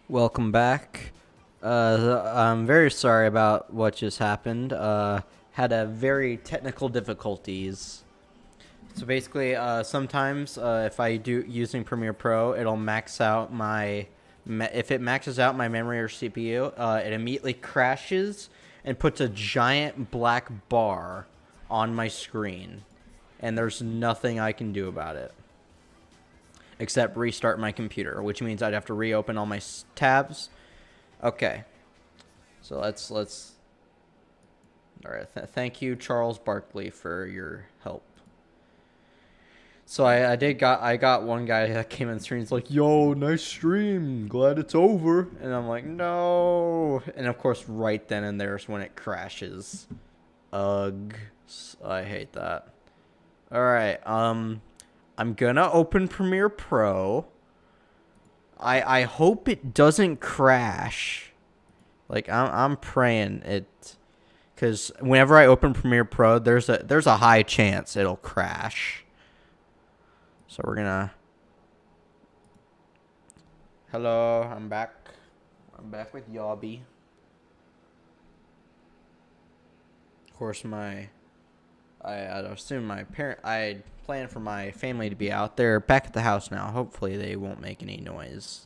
Welcome back. I'm very sorry about what just happened. Had a very technical difficulties. So basically, sometimes if I do using Premiere Pro, it'll max out my. If it maxes out my memory or CPU, it immediately crashes and puts a giant black bar on my screen, and there's nothing I can do about it except restart my computer, which means I'd have to reopen all my tabs. Okay, so let's. All right, thank you, Charles Barkley, for your help. So I got one guy that came in the stream. He's like, "Yo, nice stream. Glad it's over." And I'm like, "No." And of course, right then and there is when it crashes. Ugh, I hate that. All right, I'm gonna open Premiere Pro. I hope it doesn't crash. Like I'm praying it, because whenever I open Premiere Pro, there's a high chance it'll crash. So we're gonna. Hello, I'm back. I'm back with Yobby. Of course, I'd assume my parent. I plan for my family to be out there back at the house now. Hopefully, they won't make any noise.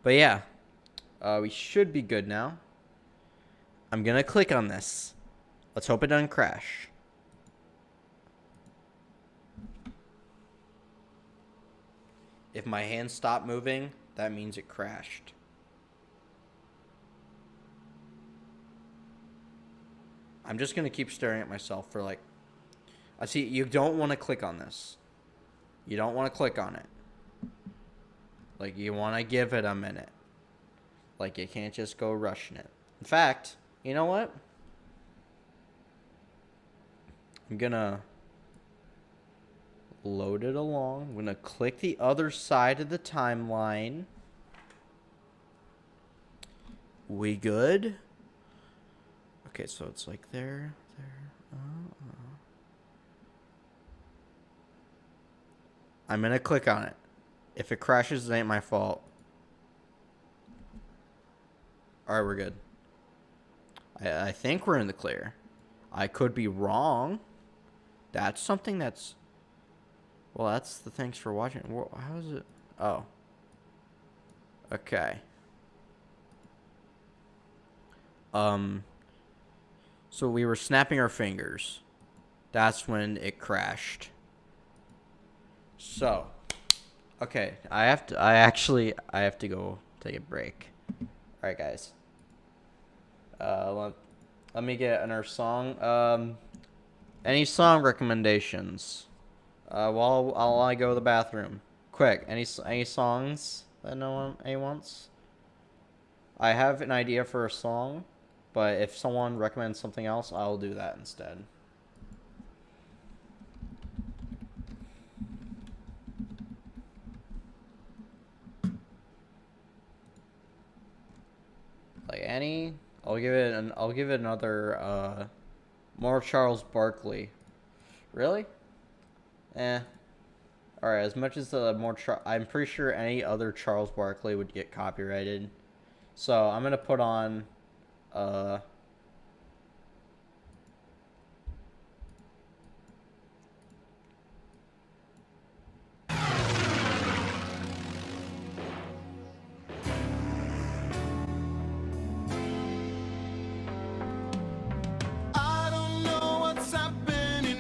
But yeah, we should be good now. I'm gonna click on this. Let's hope it doesn't crash. If my hands stop moving, that means it crashed. I'm just going to keep staring at myself for like... I see, you don't want to click on this. You don't want to click on it. Like, you want to give it a minute. Like, you can't just go rushing it. In fact, you know what? I'm going to load it along. I'm going to click the other side of the timeline. We good? Okay, so it's like there. I'm going to click on it. If it crashes, it ain't my fault. Alright, we're good. I think we're in the clear. I could be wrong. That's something that's... Well, that's the thanks for watching. How is it? Oh. Okay. So we were snapping our fingers. That's when it crashed. So, okay, I have to go take a break. All right, guys. Let me get another song. Any song recommendations? While I go to the bathroom. Quick, any songs that anyone wants? I have an idea for a song, but if someone recommends something else, I'll do that instead. Like any, I'll give it another more Charles Barkley. Really? Alright, as much as I'm pretty sure any other Charles Barkley would get copyrighted. So I'm gonna put on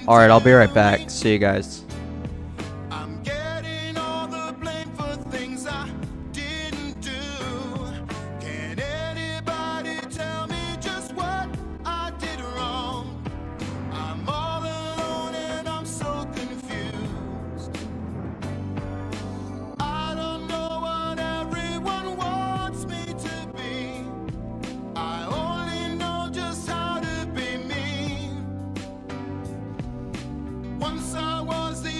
Alright, I'll be right back. See you guys. Once I was the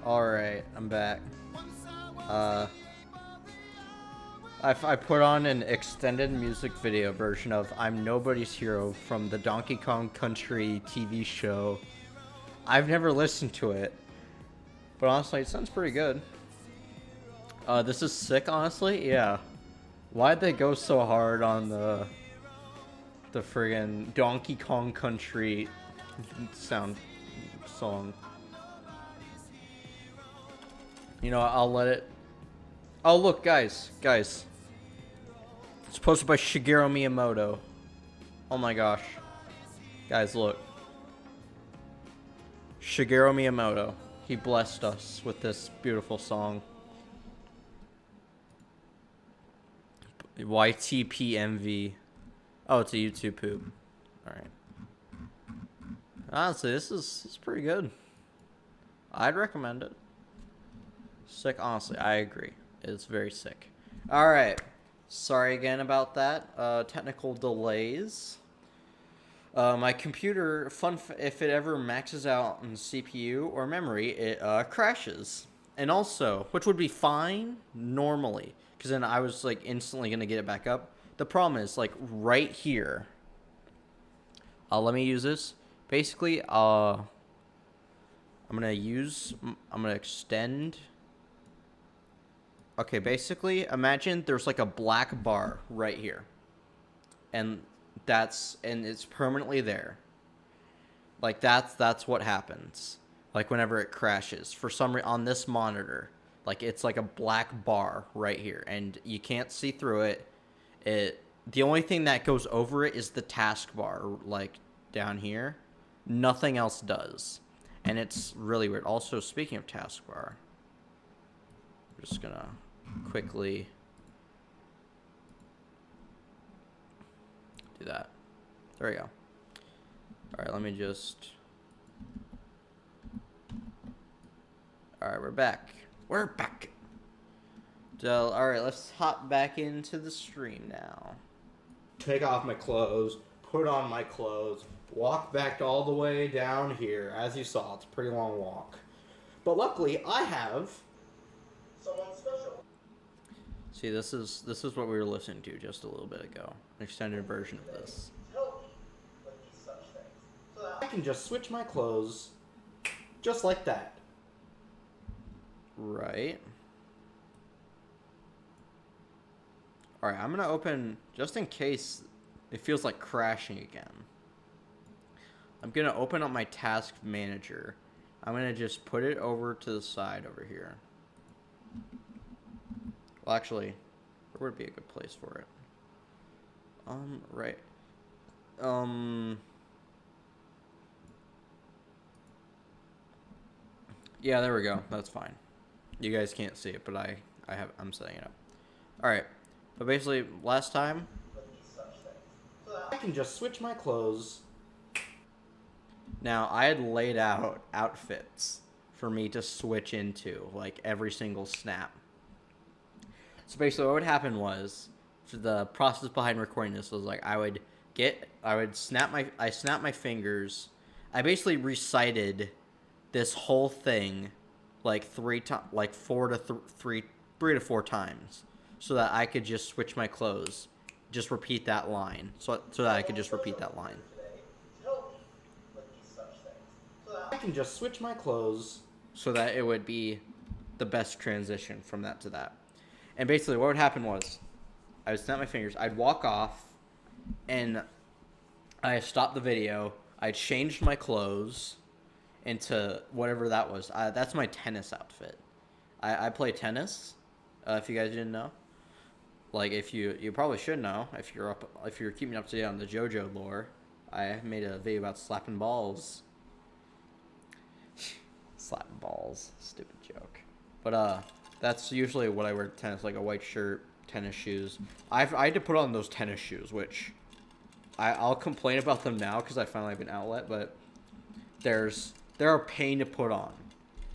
Alright, I'm back. I put on an extended music video version of I'm Nobody's Hero from the Donkey Kong Country TV show. I've never listened to it, but honestly, it sounds pretty good. This is sick, honestly. Yeah. Why'd they go so hard on the friggin' Donkey Kong Country song? You know, I'll let it. Oh, look, guys. It's posted by Shigeru Miyamoto. Oh my gosh. Guys, look. Shigeru Miyamoto. He blessed us with this beautiful song. YTPMV. Oh, it's a YouTube poop. Alright. Honestly, this is pretty good. I'd recommend it. Sick, honestly, I agree. It's very sick. Alright. Sorry again about that. Technical delays. My computer, if it ever maxes out on CPU or memory, it crashes. And also, which would be fine normally, because then I was like instantly gonna get it back up. The problem is like right here. Let me use this. Basically, I'm gonna extend. Okay, basically, imagine there's like a black bar right here. And it's permanently there. Like that's what happens. Like whenever it crashes. For some reason on this monitor, like it's like a black bar right here and you can't see through it. The only thing that goes over it is the taskbar, like down here. Nothing else does. And it's really weird. Also, speaking of taskbar, I'm just gonna quickly do that. There we go. Alright, let me just... Alright, we're back. We're back! So, alright, let's hop back into the stream now. Take off my clothes, put on my clothes, walk back all the way down here. As you saw, it's a pretty long walk. But luckily, I have... someone special. See, this is what we were listening to just a little bit ago. An extended version of this. I can just switch my clothes just like that. Right. Alright, I'm gonna open, just in case it feels like crashing again. I'm gonna open up my task manager. I'm gonna just put it over to the side over here. Well, actually, where would be a good place for it? Right. Yeah, there we go. That's fine. You guys can't see it, but I'm setting it up. Alright. But basically, last time, I can just switch my clothes. Now, I had laid out outfits for me to switch into, like, every single snap. So basically what would happen was, for the process behind recording this was like, I snap my fingers. I basically recited this whole thing like 3 to 4 times so that I could just switch my clothes. Just repeat that line. So that I could just repeat that line. I can just switch my clothes so that it would be the best transition from that to that. And basically what would happen was I would snap my fingers, I'd walk off, and I stopped the video, I changed my clothes into whatever that was. That's my tennis outfit. I play tennis, if you guys didn't know. Like, if you probably should know, if you're keeping up to date on the JoJo lore. I made a video about slapping balls. Slapping balls. Stupid joke. But, that's usually what I wear to tennis, like a white shirt, tennis shoes. I had to put on those tennis shoes, which I'll complain about them now because I finally have an outlet, but they're a pain to put on.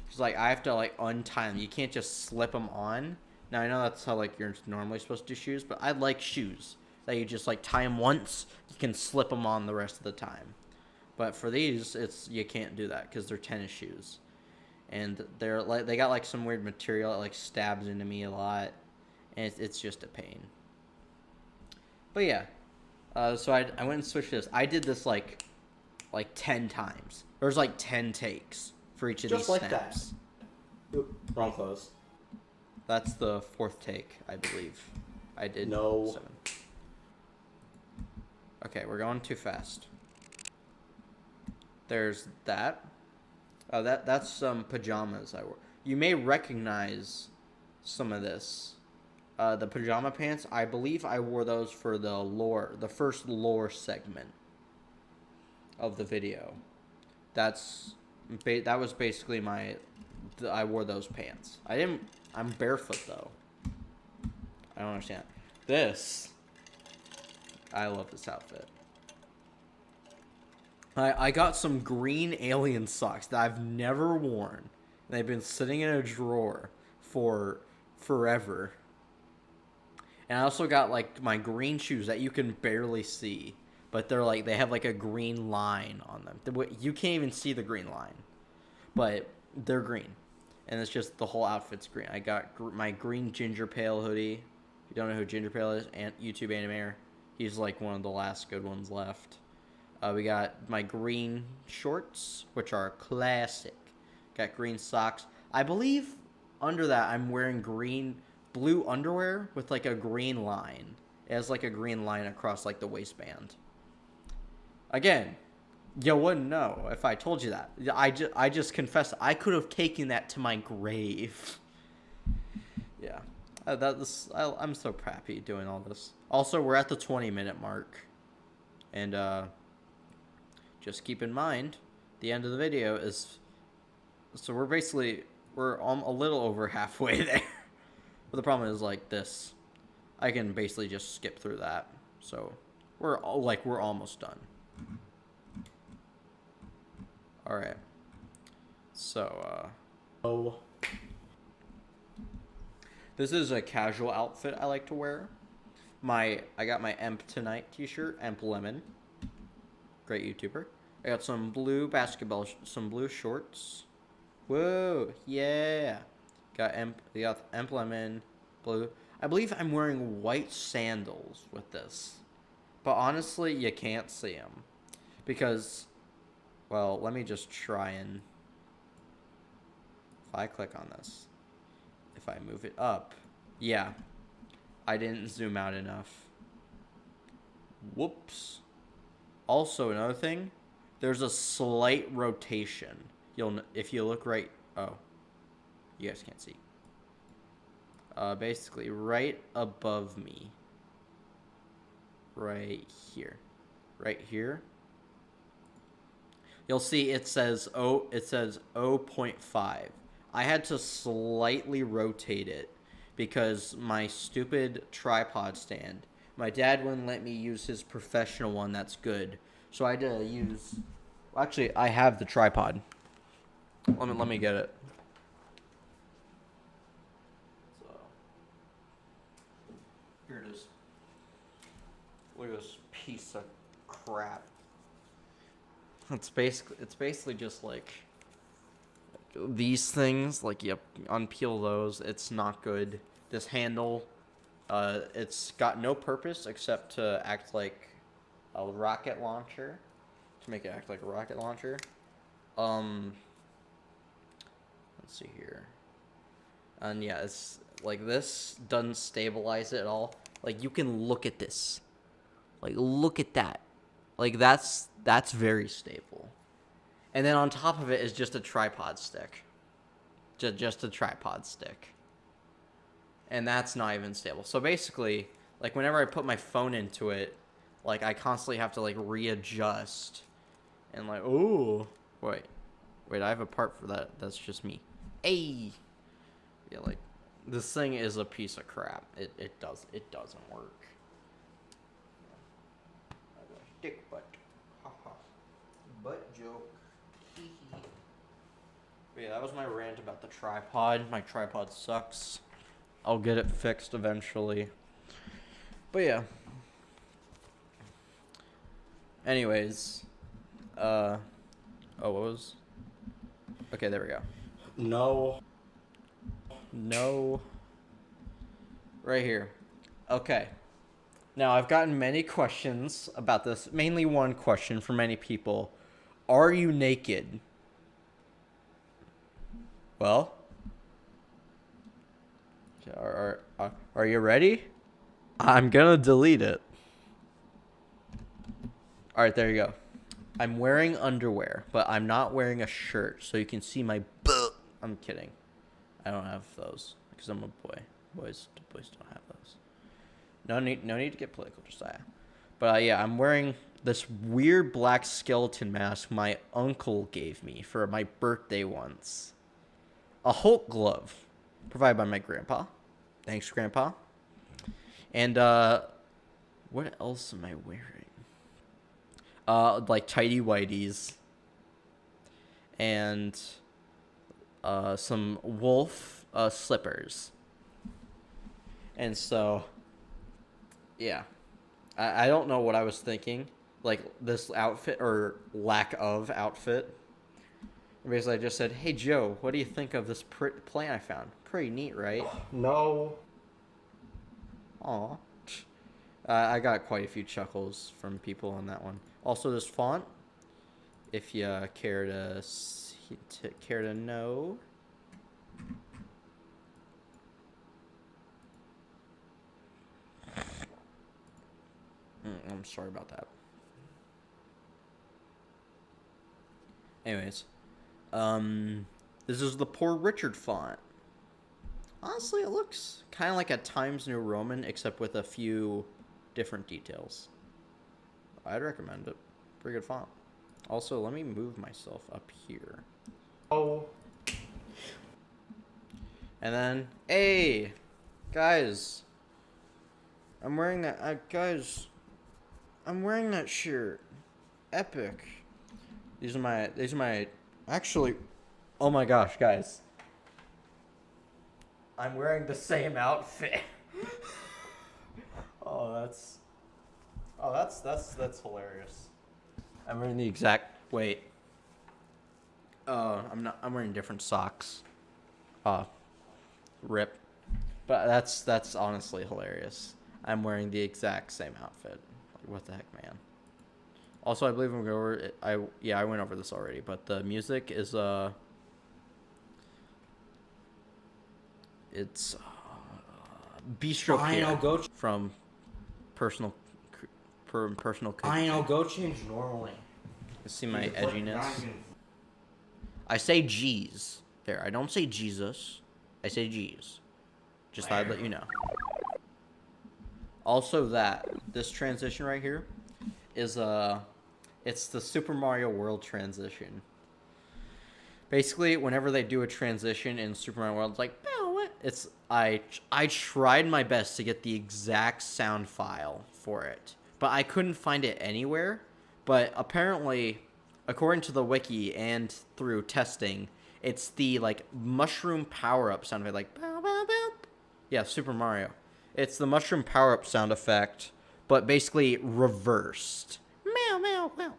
It's like I have to like untie them. You can't just slip them on. Now I know that's how like you're normally supposed to do shoes, but I like shoes that you just like tie them once, you can slip them on the rest of the time. But for these, you can't do that because they're tennis shoes. and they're like they got like some weird material that like stabs into me a lot, and it's just a pain. But yeah, so I went and switched this. I did this like 10 times. There's like 10 takes for each of Just these like snaps. that. Oop, wrong close. That's the 4th take, I believe. I did No. 7. Okay, we're going too fast. There's that. Oh, that's some pajamas I wore. You may recognize some of this. The pajama pants, I believe I wore those for the first lore segment of the video. That was basically I wore those pants. I'm barefoot though. I don't understand. I love this outfit. I got some green alien socks that I've never worn. And they've been sitting in a drawer for forever. And I also got like my green shoes that you can barely see, but they have like a green line on them. You can't even see the green line, but they're green, and it's just the whole outfit's green. I got my green Ginger Pale hoodie. If you don't know who Ginger Pale is, and YouTube animator, he's like one of the last good ones left. We got my green shorts, which are classic. Got green socks. I believe under that I'm wearing blue underwear with like a green line. It has like a green line across like the waistband. Again, you wouldn't know if I told you that. I just confessed I could have taken that to my grave. Yeah, I'm so happy doing all this. Also, we're at the 20-minute mark, and just keep in mind, the end of the video is. So we're a little over halfway there. But the problem is like this. I can basically just skip through that. So we're almost done. All right. So Oh. this is a casual outfit I like to wear. I got my Emp Tonight t-shirt, Emp Lemon. Great YouTuber. I got some blue some blue shorts. Whoa, yeah. Got Emp Lemon, blue. I believe I'm wearing white sandals with this. But honestly, you can't see them. Because, well, let me just try and... If I click on this, if I move it up, yeah. I didn't zoom out enough. Whoops. Also, another thing, there's a slight rotation. If you look right... Oh. You guys can't see. Basically, right above me. Right here. Right here. You'll see it says 0.5. I had to slightly rotate it because my stupid tripod stand. My dad wouldn't let me use his professional one that's good. So I had to use... Actually, I have the tripod. Let me get it. So here it is. Look at this piece of crap. It's basically just like these things. Like you unpeel those. It's not good. This handle, it's got no purpose except to act like a rocket launcher. To make it act like a rocket launcher. Let's see here. And yeah, it's like this doesn't stabilize it at all. Like you can look at this. Like look at that. Like that's very stable. And then on top of it is just a tripod stick. Just a tripod stick. And that's not even stable. So basically, like whenever I put my phone into it, like I constantly have to like readjust. And like, ooh, wait, I have a part for that. That's just me. Hey, yeah, like this thing is a piece of crap. It doesn't work. Dick butt. Haha. Butt joke. But yeah, that was my rant about the tripod. My tripod sucks. I'll get it fixed eventually. But yeah. Anyways, what was? Okay, there we go. No. No. Right here. Okay. Now, I've gotten many questions about this. Mainly one question from many people. Are you naked? Well, are you ready? I'm gonna delete it. Alright, there you go. I'm wearing underwear, but I'm not wearing a shirt, so you can see my butt. I'm kidding. I don't have those, because I'm a boy. Boys don't have those. No need to get political, Josiah. But yeah, I'm wearing this weird black skeleton mask my uncle gave me for my birthday once. A Hulk glove, provided by my grandpa. Thanks, Grandpa. And what else am I wearing? Like tidy whities. And some wolf slippers. And so, yeah. I don't know what I was thinking. Like, this outfit, or lack of outfit. Basically, I just said, hey, Joe, what do you think of this plant I found? Pretty neat, right? No. Aw. I got quite a few chuckles from people on that one. Also, this font, if you care to know. I'm sorry about that. Anyways, this is the Poor Richard font. Honestly, it looks kind of like a Times New Roman, except with a few different details. I'd recommend it. Pretty good font. Also, let me move myself up here. Oh. And then, hey, guys, I'm wearing that. Guys, I'm wearing that shirt. Epic. These are my. Actually, oh my gosh, guys. I'm wearing the same outfit. that's hilarious. I'm wearing the exact. Wait. I'm not. I'm wearing different socks. Rip. But that's honestly hilarious. I'm wearing the exact same outfit. Like, what the heck, man? Also, I believe I'm going over it. I went over this already, but the music is it's Bistro Fine, I'll go from personal cooking. Fine, I'll go change normally. You see my Jesus, what? edginess? Not even- I say G's. There, I don't say Jesus. I say G's. Just thought I'd let you know. Also, this transition right here is it's the Super Mario World transition. Basically, whenever they do a transition in Super Mario World, it's like, what? It's I tried my best to get the exact sound file for it, but I couldn't find it anywhere. But apparently, according to the wiki and through testing, it's the like mushroom power-up sound effect, like bow, bow, bow. Yeah, Super Mario. It's the mushroom power-up sound effect, but basically reversed. Meow, meow, meow.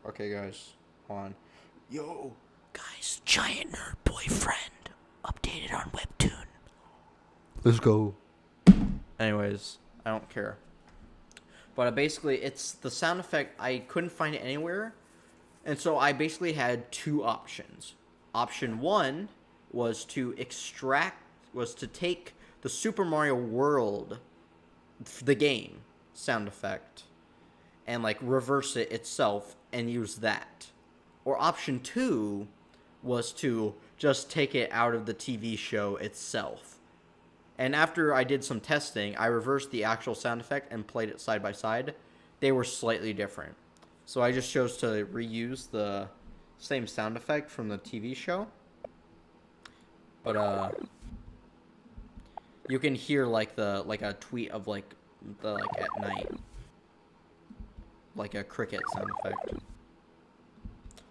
Okay, guys. Hold on. Yo, guys, Giant Nerd Boyfriend updated on Webtoon. Let's go. Anyways, I don't care. But basically, it's the sound effect. I couldn't find it anywhere. And so I basically had two options. Option one was to take the Super Mario World, the game, sound effect, and like reverse it itself and use that. Or option two was to just take it out of the TV show itself. And after I did some testing, I reversed the actual sound effect and played it side by side. They were slightly different. So I just chose to reuse the same sound effect from the TV show. But you can hear like a tweet of like at night, like a cricket sound effect.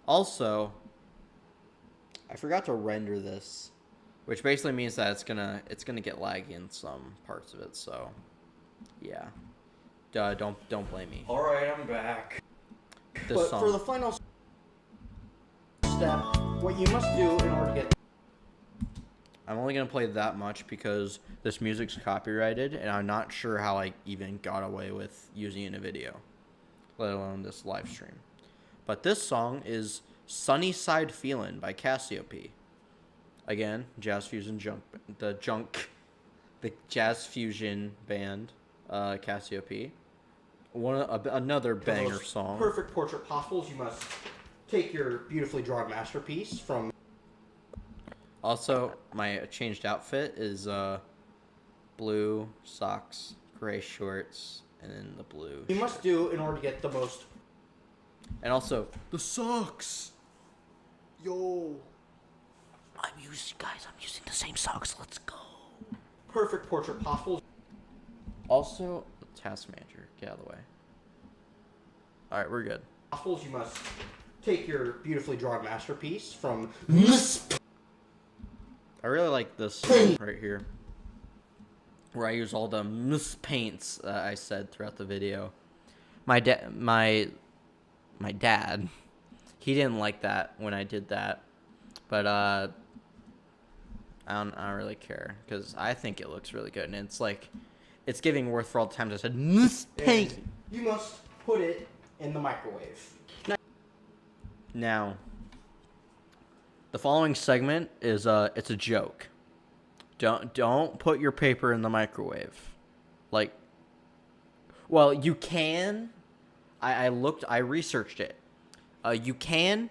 Also, I forgot to render this, which basically means that it's gonna get laggy in some parts of it. So, yeah, don't blame me. All right, I'm back. This But song. for the final step. What you must do in order to get... I'm only gonna play that much because this music's copyrighted, and I'm not sure how I even got away with using it in a video, let alone this live stream. But this song is "Sunnyside Feelin'" by Cassiope. Again, jazz fusion the jazz fusion band, Cassiope. Another banger song. Perfect portrait possible. You must take your beautifully drawn masterpiece from... Also, my changed outfit is blue socks, gray shorts, and then the blue. You must do in order to get the most... And also, the socks! Yo! I'm using the same socks, let's go! Perfect portrait possible. Also, the task manager, get out of the way. Alright, we're good. Possibles, you must take your beautifully drawn masterpiece from... I really like this right here, where I use all the paints I said throughout the video. My dad, he didn't like that when I did that, but I don't really care because I think it looks really good, and it's giving worth for all the times I said paint. And you must put it in the microwave. Now, the following segment is it's a joke. Don't put your paper in the microwave. Like, well, you can. I researched it. You can,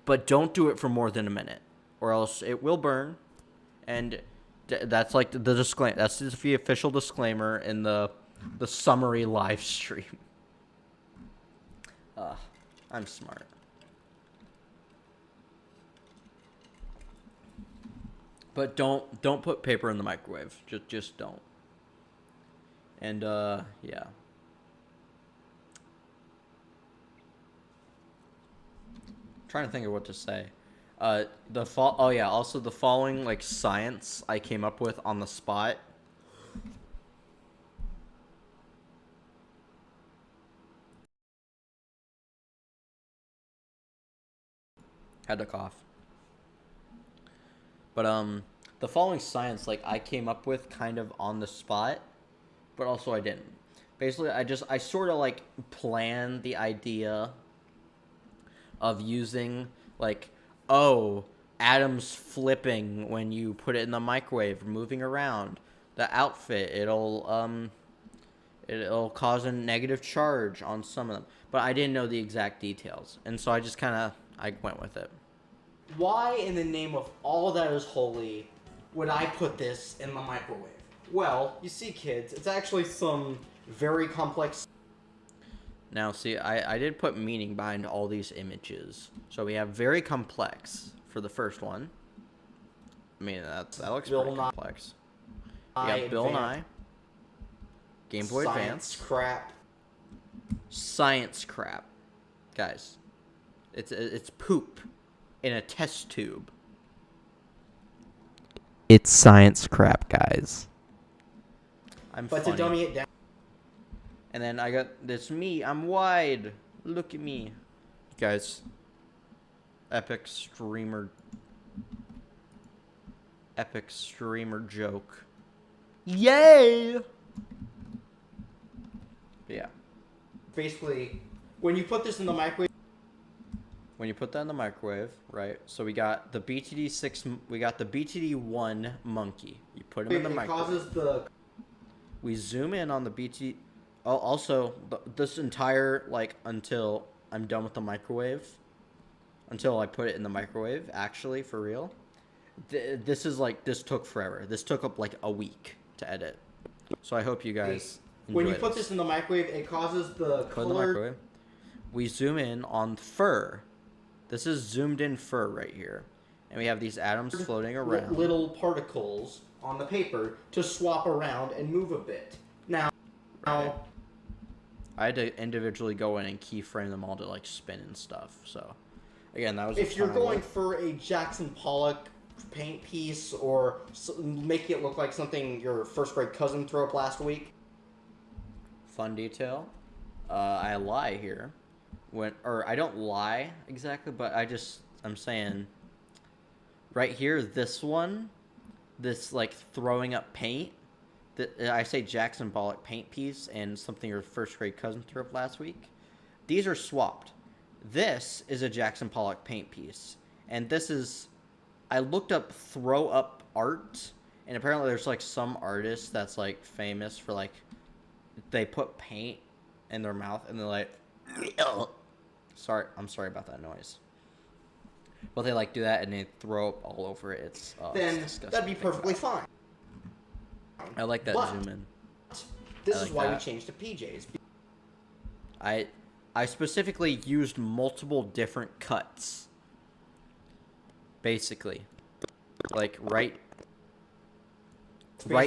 but don't do it for more than a minute, or else it will burn. And that's like the disclaimer. That's the official disclaimer in the summary live stream. I'm smart. But don't put paper in the microwave. Just don't. And yeah. Trying to think of what to say. Also the following like science I came up with on the spot. Had to cough. But the following science like I came up with kind of on the spot, but also I didn't. Basically, I sort of like planned the idea of using like, oh, atoms flipping when you put it in the microwave, moving around. The outfit, it'll cause a negative charge on some of them. But I didn't know the exact details. And so I just I went with it. Why in the name of all that is holy would I put this in the microwave? Well, you see, kids, it's actually some very complex... Now, see, I did put meaning behind all these images. So we have very complex for the first one. I mean, that looks pretty complex. We got Bill Nye. Game Boy Advance. Crap. Science crap. Guys, it's poop in a test tube. It's science crap, guys. But to dummy it down... And then I got this me. I'm wide. Look at me. Guys. Epic streamer joke. Yay! But yeah. Basically, when you put this in the microwave... When you put that in the microwave, right? So we got the BTD1 monkey. You put him in the microwave. Causes the... We zoom in on the BTD... Also, this entire, like, until I'm done with the microwave, until I put it in the microwave, actually, for real, this took forever. This took up, like, a week to edit. So I hope you guys When you put this in the microwave, it causes the color... in the microwave. We zoom in on fur. This is zoomed in fur right here. And we have these atoms floating around. Little particles on the paper to swap around and move a bit. Now... I had to individually go in and keyframe them all to like spin and stuff. So, again, that was. If you're going for a Jackson Pollock paint piece or make it look like something your first grade cousin threw up last week. Fun detail. I lie here, I don't lie exactly, but I just I'm saying right here, this one, this like throwing up paint. I say Jackson Pollock paint piece and something your first grade cousin threw up last week. These are swapped. This is a Jackson Pollock paint piece, and this is. I looked up throw up art, and apparently there's like some artist that's like famous for like they put paint in their mouth and they're like, sorry, I'm sorry about that noise. But they like do that and they throw up all over it. It's then it's that'd be perfectly fine. I like that But zoom in. This I is like why we that. changed to PJs. I specifically used multiple different cuts. Basically, like right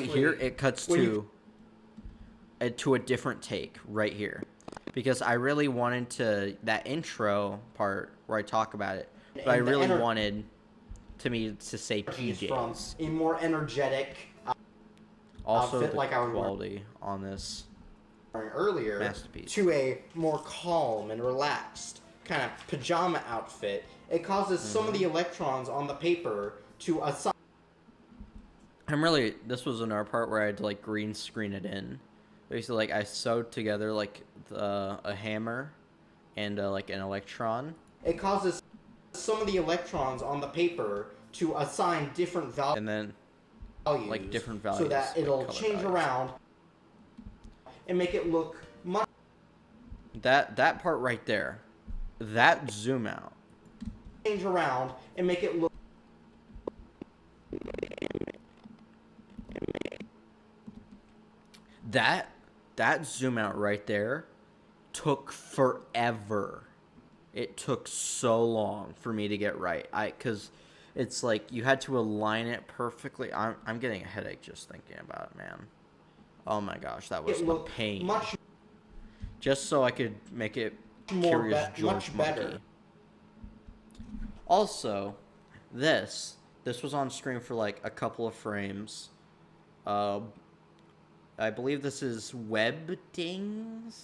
here, it cuts to a different take right here, because I really wanted to that intro part where I talk about it, but I really wanted to say PJs. From a more energetic Also, outfit the like I would quality on this earlier masterpiece to a more calm and relaxed kind of pajama outfit. It causes some of the electrons on the paper to assign. This was another part where I had to like green screen it in. Basically, like I sewed together like a hammer and like an electron. It causes some of the electrons on the paper to assign different values. And then like different values. So that it'll like color change values. around and make it look much. That part right there, that zoom out. Change around and make it look. That zoom out right there took forever. It took so long for me to get right. Cause it's like you had to align it perfectly. I'm getting a headache just thinking about it, man. Oh my gosh, that was a pain. Much just so I could make it more Curious George much better. Monkey. Also, this was on screen for like a couple of frames. I believe this is Webdings.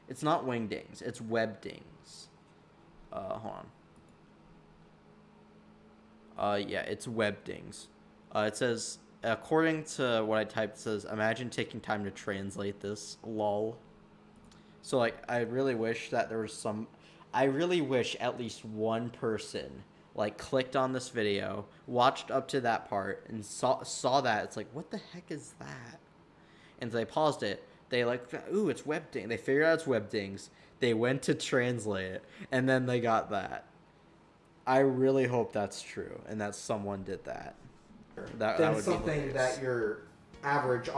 It's not Wingdings. It's Webdings. Hold on. Yeah, it's Webdings. It says, according to what I typed, it says, imagine taking time to translate this, lol. So, like, I really wish that there was I really wish at least one person, like, clicked on this video, watched up to that part, and saw that. It's like, what the heck is that? And they paused it. They like, ooh, it's Webdings. They figured out it's Webdings. They went to translate it, and then they got that. I really hope that's true, and that someone did that. That would something be that your average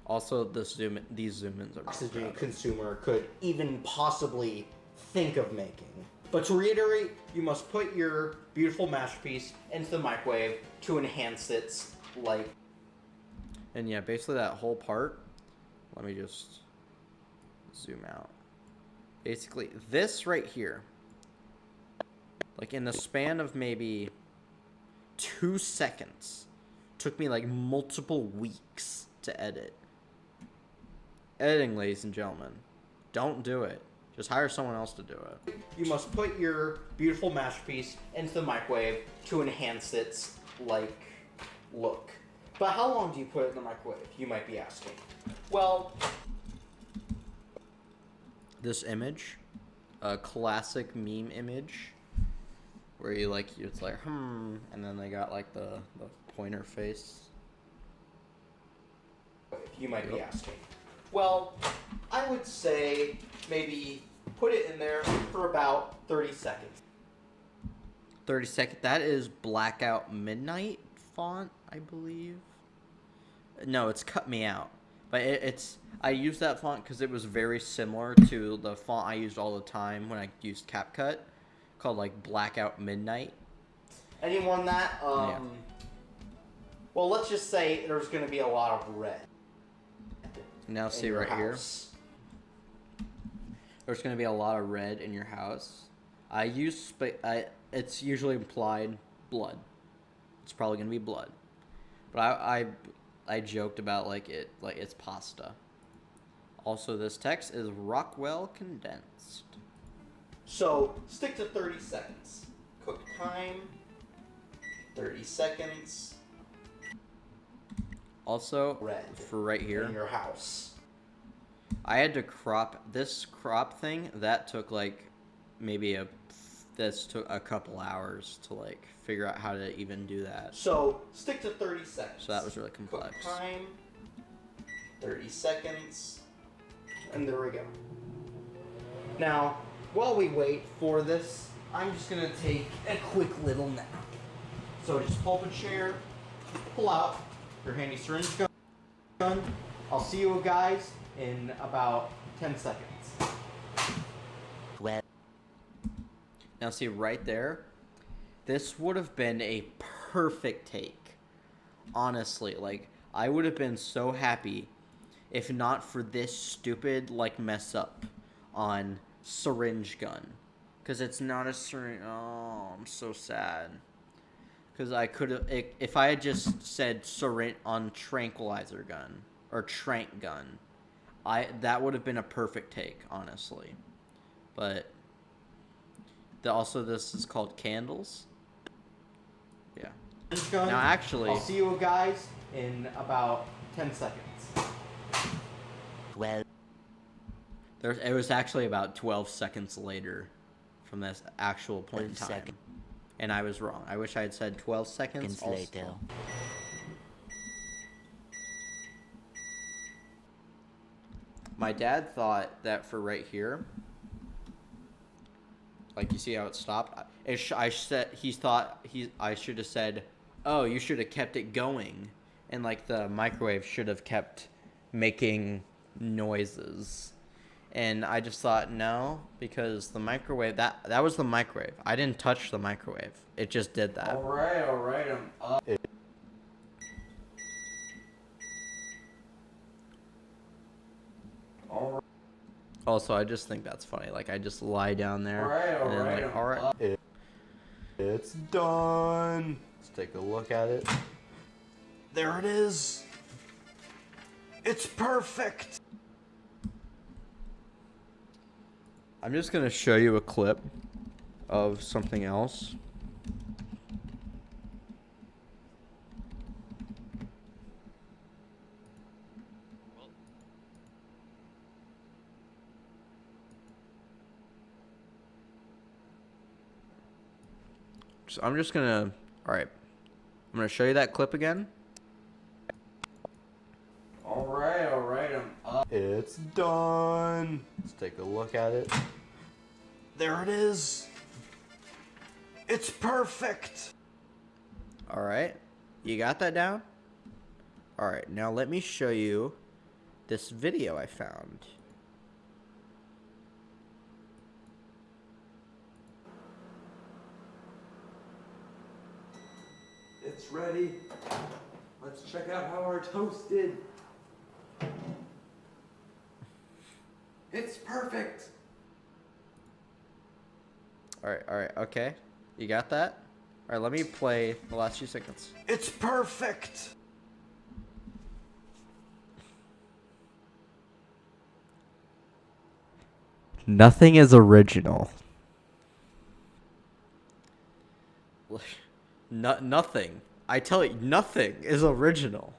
also these zoom ins are oxygen consumer could even possibly think of making. But to reiterate, you must put your beautiful masterpiece into the microwave to enhance its light. And yeah, basically that whole part. Let me just zoom out. Basically, this right here, like in the span of maybe 2 seconds, took me like multiple weeks to edit. Editing, ladies and gentlemen, don't do it. Just hire someone else to do it. You must put your beautiful masterpiece into the microwave to enhance its look. But how long do you put it in the microwave? You might be asking. Well, this image, a classic meme image, where you like it's like and then they got like the pointer face. You might be asking. Well, I would say maybe put it in there for about 30 seconds. 30 seconds. That is Blackout Midnight font, I believe. No, it's Cut Me Out. But it's I used that font because it was very similar to the font I used all the time when I used CapCut, called like Blackout Midnight. Anyone that? Yeah. Well, let's just say there's going to be a lot of red. Now see right here. There's going to be a lot of red in your house. It's usually implied blood. It's probably going to be blood. But I joked about like it's pasta. Also, this text is Rockwell condensed. So stick to 30 seconds. Cook time, 30 seconds. Also, Red for right in here, your house. I had to crop this crop thing. That took like maybe this took a couple hours to like figure out how to even do that. So stick to 30 seconds. So that was really complex. Cook time, 30 seconds, and there we go. Now, while we wait for this, I'm just gonna take a quick little nap. So just pull up a chair, pull out your handy syringe gun. I'll see you guys in about 10 seconds. Now see right there, this would have been a perfect take. Honestly, like I would have been so happy if not for this stupid like mess up on syringe gun. Cause it's not a syringe. Oh, I'm so sad. Cause I could have, if I had just said syringe on tranquilizer gun or trank gun, that would have been a perfect take, honestly. But also this is called candles. Yeah. Gun. Now actually, I'll see you guys in about 10 seconds. it was actually about 12 seconds later from this actual point in time. And I was wrong. I wish I had said 12 seconds later. My dad thought that for right here, like you see how it stopped. I should have said, "Oh, you should have kept it going," and like the microwave should have kept making noises. And I just thought no, because the microwave that was the microwave. I didn't touch the microwave. It just did that. All right, I'm up. Also, I just think that's funny. Like I just lie down there. All right. All right. It's done. Let's take a look at it. There it is. It's perfect. I'm just gonna show you a clip of something else. So I'm just gonna, all right, I'm gonna show you that clip again. All right, I'm up. It's done. Let's take a look at it. There it is. It's perfect. All right, you got that down? All right, now let me show you this video I found. It's ready. Let's check out how our toast did. It's perfect. All right, okay. You got that? All right, let me play the last few seconds. It's perfect. Nothing is original. Nothing. I tell you, nothing is original.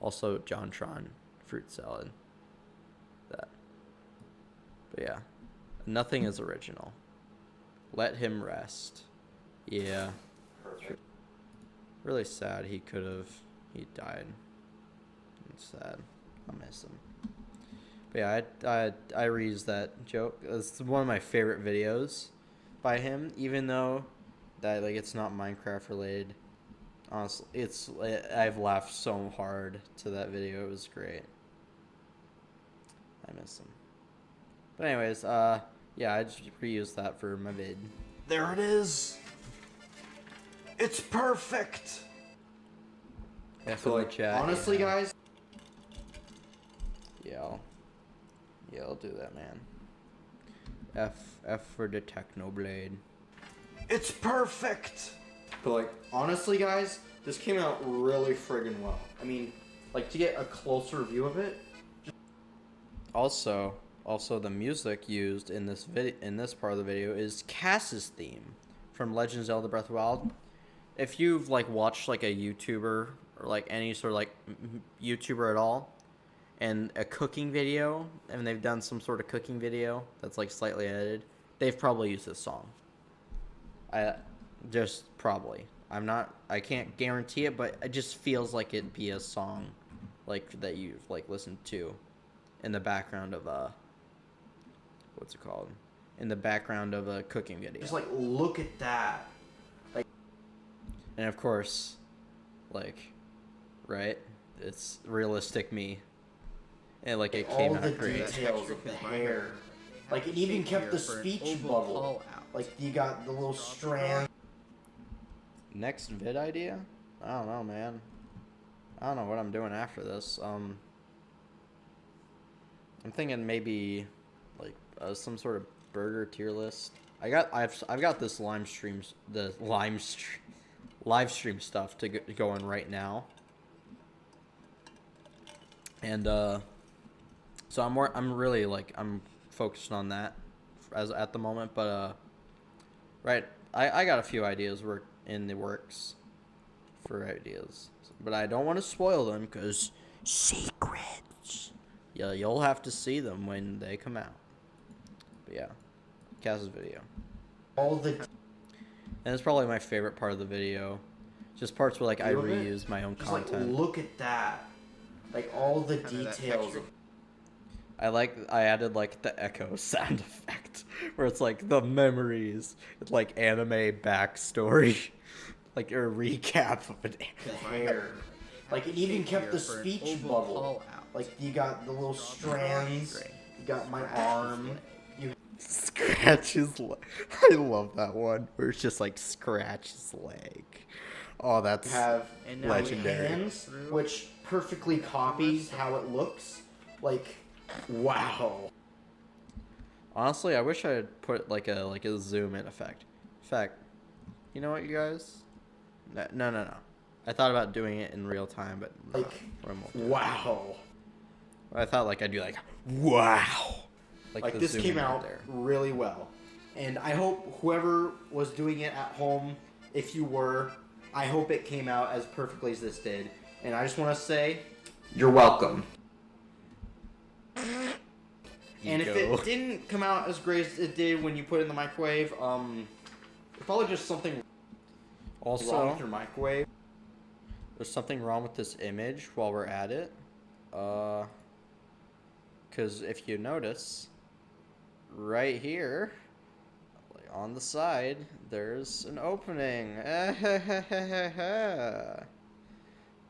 Also, JonTron fruit salad. That. But yeah, nothing is original. Let him rest. Yeah. Perfect. Really sad. He died. It's sad. I miss him. But yeah, I reused that joke. It's one of my favorite videos by him, even though that like it's not Minecraft related. Honestly, I've laughed so hard to that video. It was great. I miss him. But anyways, yeah, I just reused that for my vid. There it is. It's perfect. F in the chat. Honestly, yeah. guys. Yeah, I'll do that, man. F for the Technoblade. It's perfect. But like, honestly, guys, this came out really friggin' well. I mean, like to get a closer view of it. Also, the music used in this part of the video is Cass's theme from Legend of Zelda Breath of the Wild. If you've like watched like a YouTuber or like any sort of like YouTuber at all, and a cooking video, and they've done some sort of cooking video that's like slightly edited, they've probably used this song. I just probably. I can't guarantee it, but it just feels like it'd be a song like that you've like listened to in the background of what's it called? In the background of a cooking video. Just like, look at that. Like, and of course, like, right? It's realistic me. And like it came all out the great. details of the hair. Like, it even kept the speech bubble. Like, you got the little strand. Next vid idea? I don't know, man. I don't know what I'm doing after this. I'm thinking maybe like some sort of burger tier list. I've got this live stream stuff going right now. And so I'm really like I'm focused on that as at the moment, but right, I got a few ideas in the works for ideas, but I don't want to spoil them because secrets. Yeah, you'll have to see them when they come out. But yeah, Cass's video. All the. And it's probably my favorite part of the video. Just parts where like I reuse my own Just content. like, look at that. Like, all the details of. I added like the echo sound effect where it's like the memories, it's like anime backstory, like a recap of it. The hair. Like, it even kept the speech bubble. Like, you got the little strands. You got my arm. You Scratch his leg. I love that one where it's just like scratch his leg. Oh, that's have legendary. hands, which perfectly copies how it looks. Like, wow. Honestly, I wish I had put like a zoom in effect. In fact, you know what, you guys? No. I thought about doing it in real time, but no, Like, I won't do it. wow. I thought like I'd do like wow. Like the this zoom came in right out there. really well. And I hope whoever was doing it at home, if you were, I hope it came out as perfectly as this did. And I just want to say, you're welcome. And if Ego. it didn't come out as great as it did when you put it in the microwave, it's probably just something wrong Also, with your microwave. there's something wrong with this image while we're at it. Because if you notice, right here, like on the side, there's an opening.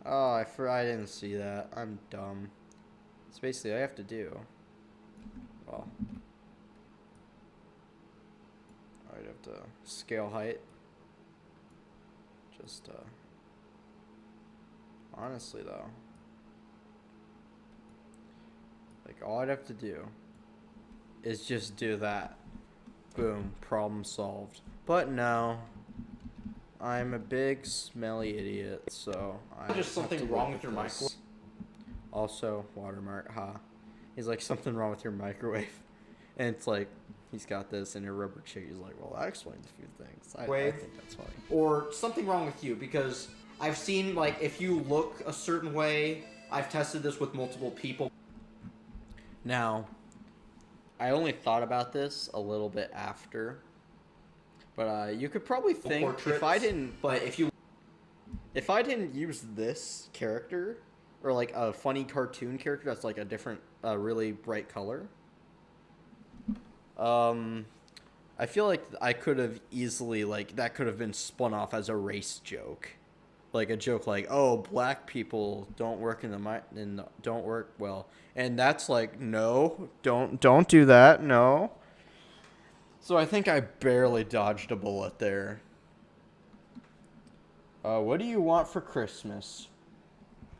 Oh, I didn't see that. I'm dumb. It's basically all I have to do. Well, I'd have to scale height. Just, honestly though, like all I'd have to do is just do that. Boom, problem solved. But no, I'm a big smelly idiot, so I Just something have to wrong look with at your this. microwave. Also, watermark, He's like, something wrong with your microwave. And it's like, he's got this in a rubber chick. He's like, well, that explains a few things. I think that's funny. Or something wrong with you, because I've seen, like, if you look a certain way, I've tested this with multiple people. Now, I only thought about this a little bit after. But you could probably think if I didn't use this character, or like a funny cartoon character that's like a different, really bright color, I feel like I could have easily, like, that could have been spun off as a race joke. Like a joke like, oh, black people don't work don't work well. And that's like, no, don't do that, no. So I think I barely dodged a bullet there. What do you want for Christmas?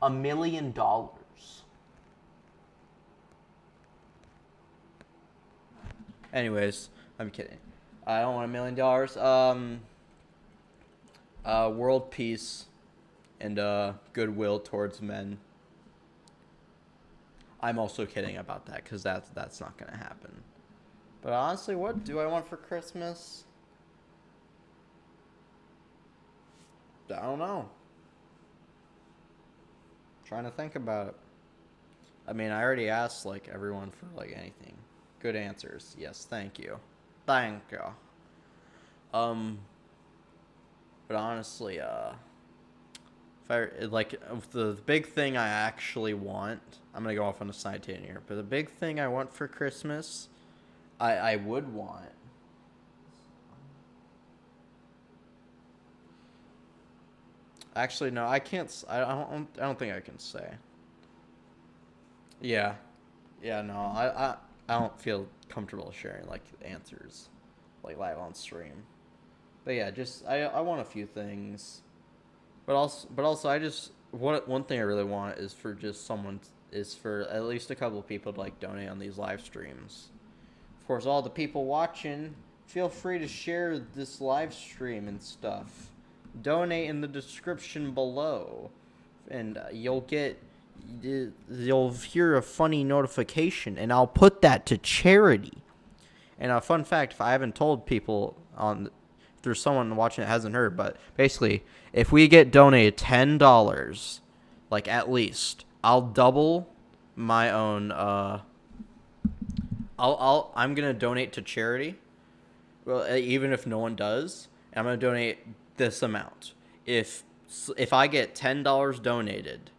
$1 million. Anyways, I'm kidding. I don't want $1 million. World peace and goodwill towards men. I'm also kidding about that because that's not gonna happen. But honestly, what do I want for Christmas? I don't know. Trying to think about it. I mean, I already asked like everyone for like anything. Good answers. Yes, thank you. Thank you. But honestly, if I like the big thing I actually want, I'm gonna go off on a side tangent here. But the big thing I want for Christmas, I would want. Actually, no, I can't. I don't think I can say. Yeah, yeah, no, I don't feel comfortable sharing like answers, like live on stream. But yeah, just I want a few things, but also I just one thing I really want is for just someone is for at least a couple of people to like donate on these live streams. Of course, all the people watching, feel free to share this live stream and stuff. Donate in the description below, and you'll hear a funny notification, and I'll put that to charity. And a fun fact, if I haven't told people if there's someone watching that hasn't heard, but basically, if we get donated $10, like at least, I'll double my own. I'm gonna donate to charity. Well, even if no one does, I'm gonna donate this amount. If I get $10 donated,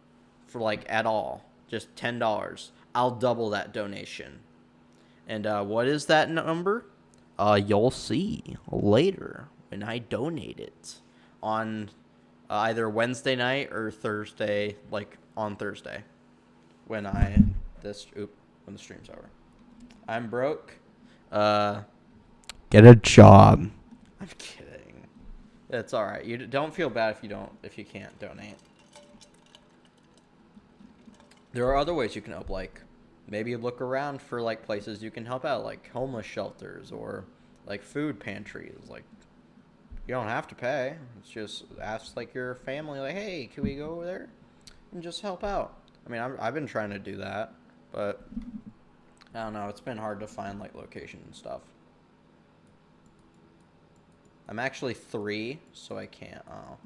for like at all, just $10, I'll double that donation. And what is that number? You'll see later when I donate it on either Wednesday night or Thursday, like on Thursday, when the stream's over. I'm broke. Get a job. I'm kidding. It's all right. You don't feel bad if you can't donate. There are other ways you can help, like maybe look around for like places you can help out, like homeless shelters or like food pantries. Like you don't have to pay. It's just ask like your family, like, hey, can we go over there and just help out? I mean, I've been trying to do that, but I don't know. It's been hard to find like location and stuff. I'm actually 3, so I can't. Oh,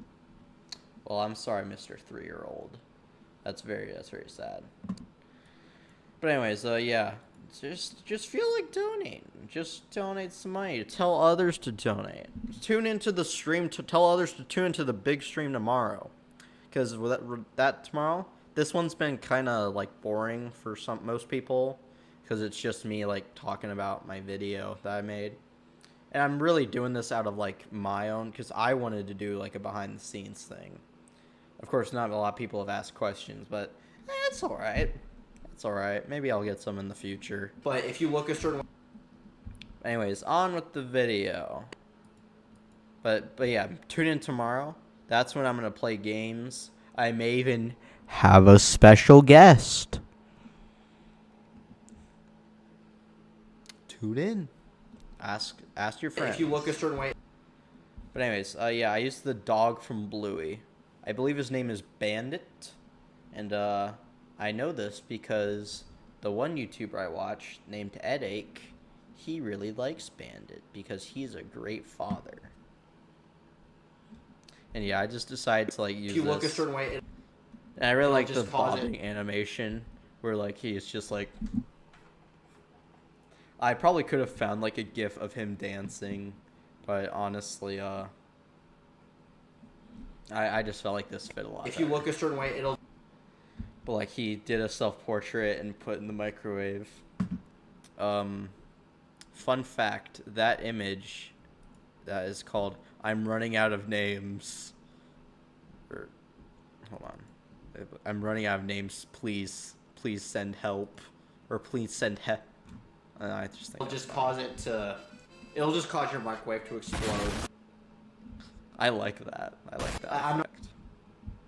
well, I'm sorry, Mr. 3-year-old. That's very sad. But anyways, yeah, just feel like donating. Just donate some money. Tell others to donate. Tune into the stream to tell others to tune into the big stream tomorrow. Because that tomorrow, this one's been kind of like boring for most people. Because it's just me like talking about my video that I made. And I'm really doing this out of like my own, because I wanted to do like a behind the scenes thing. Of course, not a lot of people have asked questions, but it's all right. It's all right. Maybe I'll get some in the future. But if you look a certain way. Anyways, on with the video. But yeah, tune in tomorrow. That's when I'm going to play games. I may even have a special guest. Tune in. Ask your friend. If you look a certain way. But anyways, yeah, I used the dog from Bluey. I believe his name is Bandit, and I know this because the one YouTuber I watch named Edache, he really likes Bandit because he's a great father. And yeah, I just decided to like use If you look a this. certain way, And I really like the just pause it. bobbing animation where like he's just like. I probably could have found like a GIF of him dancing, but honestly, I just felt like this fit a lot. if you better. look a certain way, it'll. But like he did a self-portrait and put in the microwave. Fun fact, that image that is called I'm running out of names. Or hold on. I'm running out of names. Please send help, or please send help. I just think It'll just cause it to. It'll just cause your microwave to explode. I like that. I like that. I'm not- effect.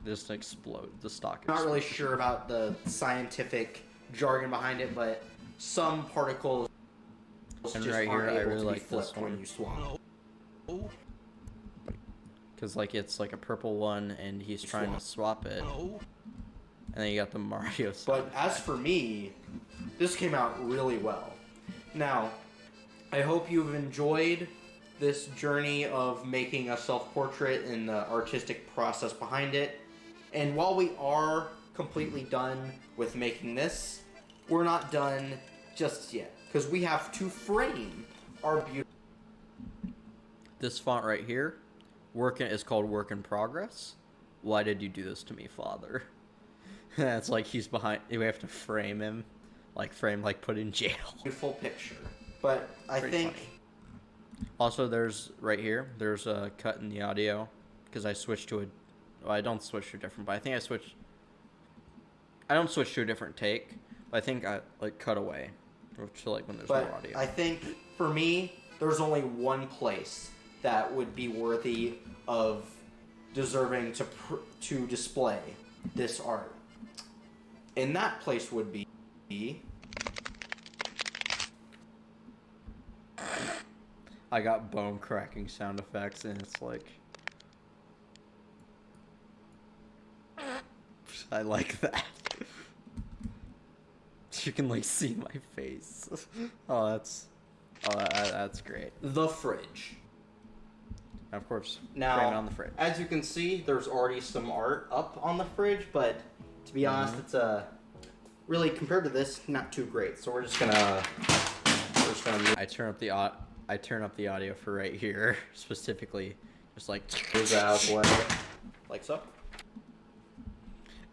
Just explode the stock. I'm not really sure about the scientific jargon behind it, but some particles And just right aren't here, I able really to be like this flipped when one. you swallow. Because like it's like a purple one, and he's trying to swap it. And then you got the Mario. But as for me, this came out really well. Now, I hope you've enjoyed this journey of making a self-portrait and the artistic process behind it. And while we are completely done with making this, we're not done just yet, because we have to frame our beautiful... This font right here, is called Work in Progress. Why did you do this to me, Father? It's like he's behind. We have to frame him, like put in jail. Beautiful picture. But I Pretty think... funny. Also, there's right here. There's a cut in the audio because I switched to a. Well, I don't switch to a different, but I think I switched. I don't switch to a different take, but I think I cut away, to like when there's But more audio. I think for me, there's only one place that would be worthy of deserving to display this art, and that place would be. I got bone cracking sound effects, and it's like. I like that. You can like see my face. That's great. The fridge. Of course. Now, frame it on the fridge. as you can see, there's already some art up on the fridge, but to be honest, it's really compared to this, not too great. So we're just gonna move. I turn up the audio for right here specifically, just like Move that out of the way, like so.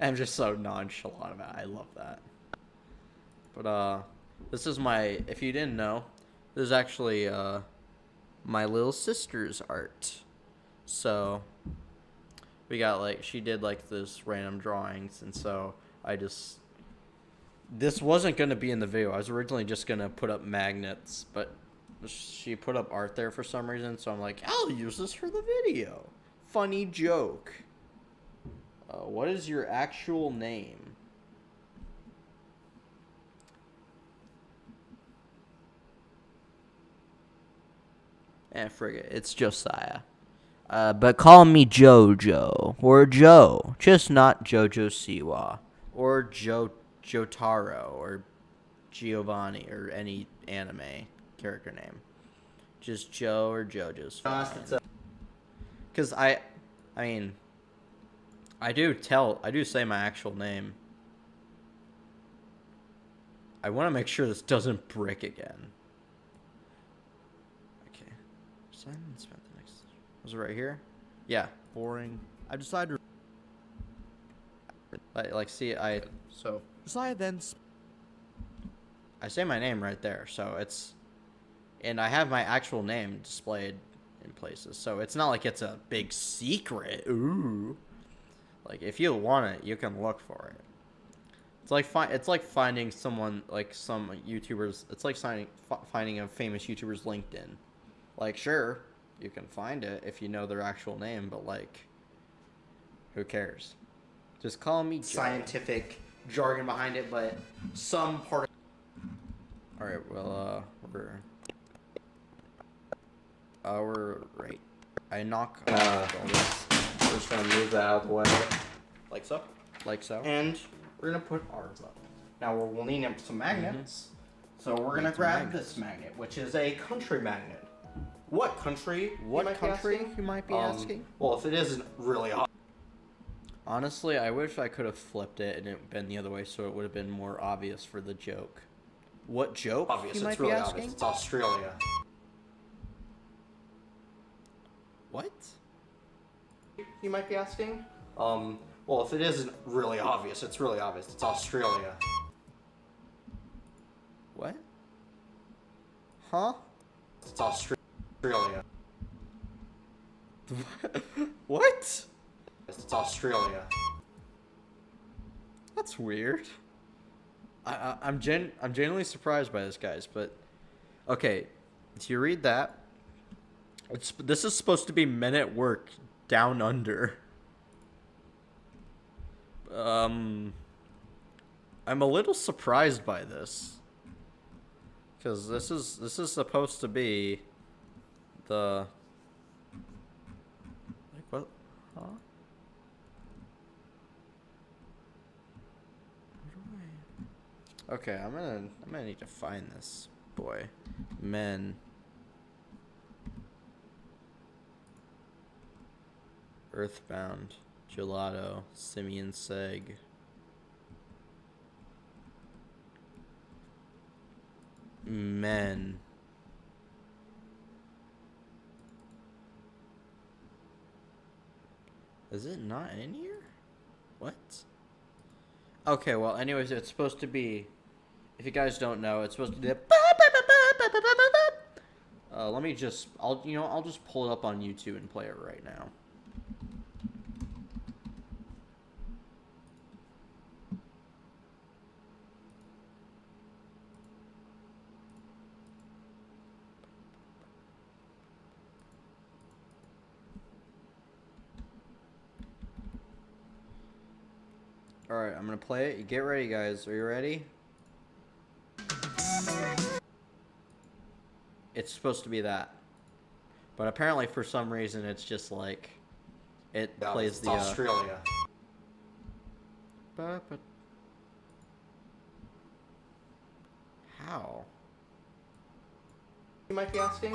I'm just so nonchalant about it. I love that. But this is my. If you didn't know, this is actually my little sister's art. So we got like she did like this random drawings, and so I just. This wasn't gonna be in the video. I was originally just gonna put up magnets, but she put up art there for some reason, so I'm like, I'll use this for the video. Funny joke. What is your actual name? Frig it. It's Josiah. But call me Jojo. Or Joe. Just not Jojo Siwa. Or Jotaro. Or Giovanni. Or any anime character name. Just Joe or Jojo's fine. Because I mean... I do say my actual name. I want to make sure this doesn't break again. Okay. Simon spent the next... Was it right here? Yeah. Boring. I decided to... see, So... I say my name right there, so it's... And I have my actual name displayed in places, so it's not like it's a big secret. Ooh. Like, if you want it, you can look for it. It's like finding someone, like some YouTubers. It's like finding a famous YouTuber's LinkedIn. Like, sure, you can find it if you know their actual name, but like, who cares? Just call me Joe. Scientific jargon behind it, but some part. All right. Well, we're right. I knock off all this. We're just gonna move that out of the way, like so. Like so. And we're gonna put ours up. Now we'll need some magnets. So we're gonna Need some grab magnets. this magnet, which is a country magnet. What country? What you might country, be asking? you might be asking? Well, if it isn't really hot. Honestly, I wish I could have flipped it and it been the other way, so it would have been more obvious for the joke. What joke? Obvious, you it's might really be asking? obvious. It's Australia. What? You might be asking? Well, if it isn't really obvious, it's really obvious. It's Australia. What? Huh? It's Australia. What? It's Australia. That's weird. I'm genuinely surprised by this, guys. But okay, do you read that? This is supposed to be Men at Work Down Under. I'm a little surprised by this, because this is supposed to be the like what? Huh? Okay, I'm gonna need to find this boy. Men Earthbound, Gelato, Simeon Seg. Men. Is it not in here? What? Okay, well, anyways, it's supposed to be. If you guys don't know, it's supposed to be. Let me just. I'll just pull it up on YouTube and play it right now. Alright, I'm gonna play it. Get ready, guys. Are you ready? It's supposed to be that. But apparently, for some reason, it's just like... It plays it's the... Australia. How? You might be asking?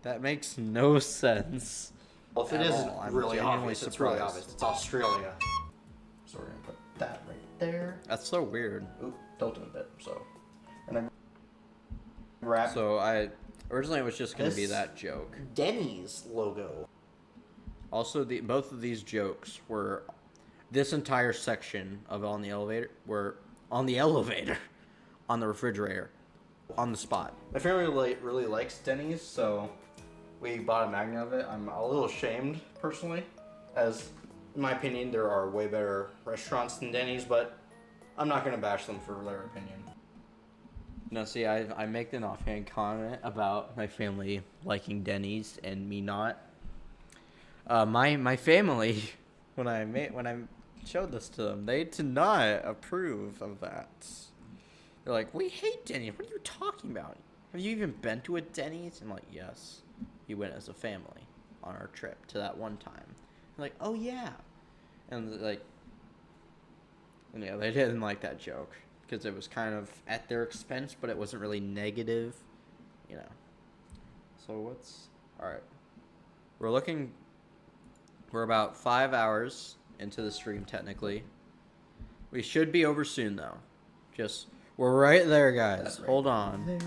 That makes no sense. Well, if it At isn't all. I'm really genuinely obvious, it's really surprised. obvious. It's Australia. So we're gonna put that right there. That's so weird. Oop, tilted a bit, so. And then grab Originally, it was just going to be This- that joke. Denny's logo. Also, both of these jokes were... This entire section of On the Elevator were on the elevator, on the refrigerator, on the spot. My family really likes Denny's, so we bought a magnet of it. I'm a little ashamed, personally, as in my opinion, there are way better restaurants than Denny's, but I'm not going to bash them for their opinion. No, see, I make an offhand comment about my family liking Denny's and me not. My family, when I showed this to them, they did not approve of that. They're like, "We hate Denny's. What are you talking about? Have you even been to a Denny's?" I'm like, "Yes, we went as a family on our trip to that one time." They're like, "Oh yeah," and yeah, they didn't like that joke. Because it was kind of at their expense, but it wasn't really negative, you know. So alright. We're about 5 hours into the stream, technically. We should be over soon, though. We're right there, guys. Right Hold on.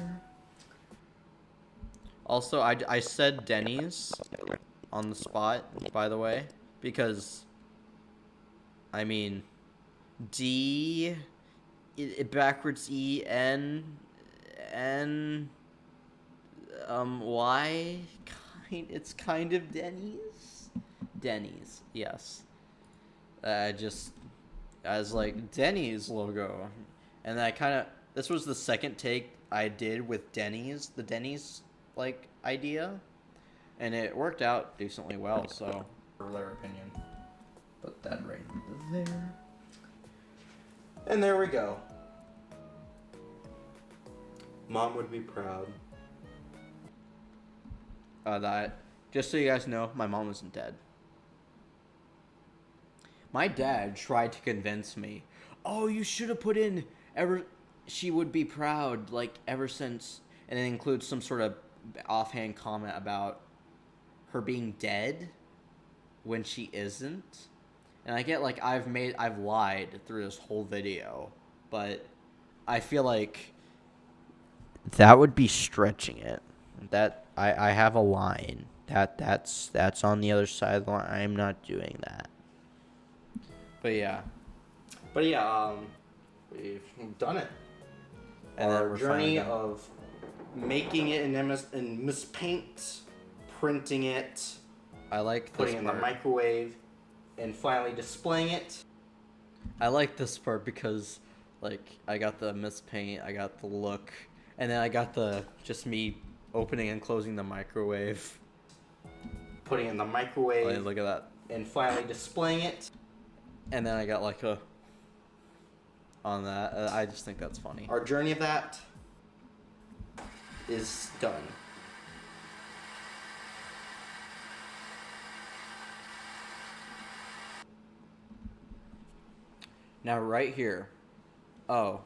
Also, I said Denny's on the spot, by the way, because, I mean, backwards Y, it's kind of Denny's, yes. As like Denny's logo, and this was the second take I did with Denny's, the Denny's like idea, and it worked out decently well. So, For their opinion. Put that right there. And there we go. Mom would be proud. Just so you guys know, my mom isn't dead. My dad tried to convince me, "Oh, you should have put in she would be proud, like, ever since," and it includes some sort of offhand comment about her being dead when she isn't. And I get, like, I've lied through this whole video, but I feel like that would be stretching it. That I have a line. That's on the other side of the line. I'm not doing that. But yeah. We've done it. And then Our we're journey finally done. of making it in mispaint, printing it, I like putting this it in the part. microwave, and finally displaying it. I like this part because, like, I got the mispaint, I got the look, and then I got just me opening and closing the microwave. Putting it in the microwave, Like, look at that. and finally displaying it. And then I got like on that. I just think that's funny. Our journey of that is done. Now right here. Oh.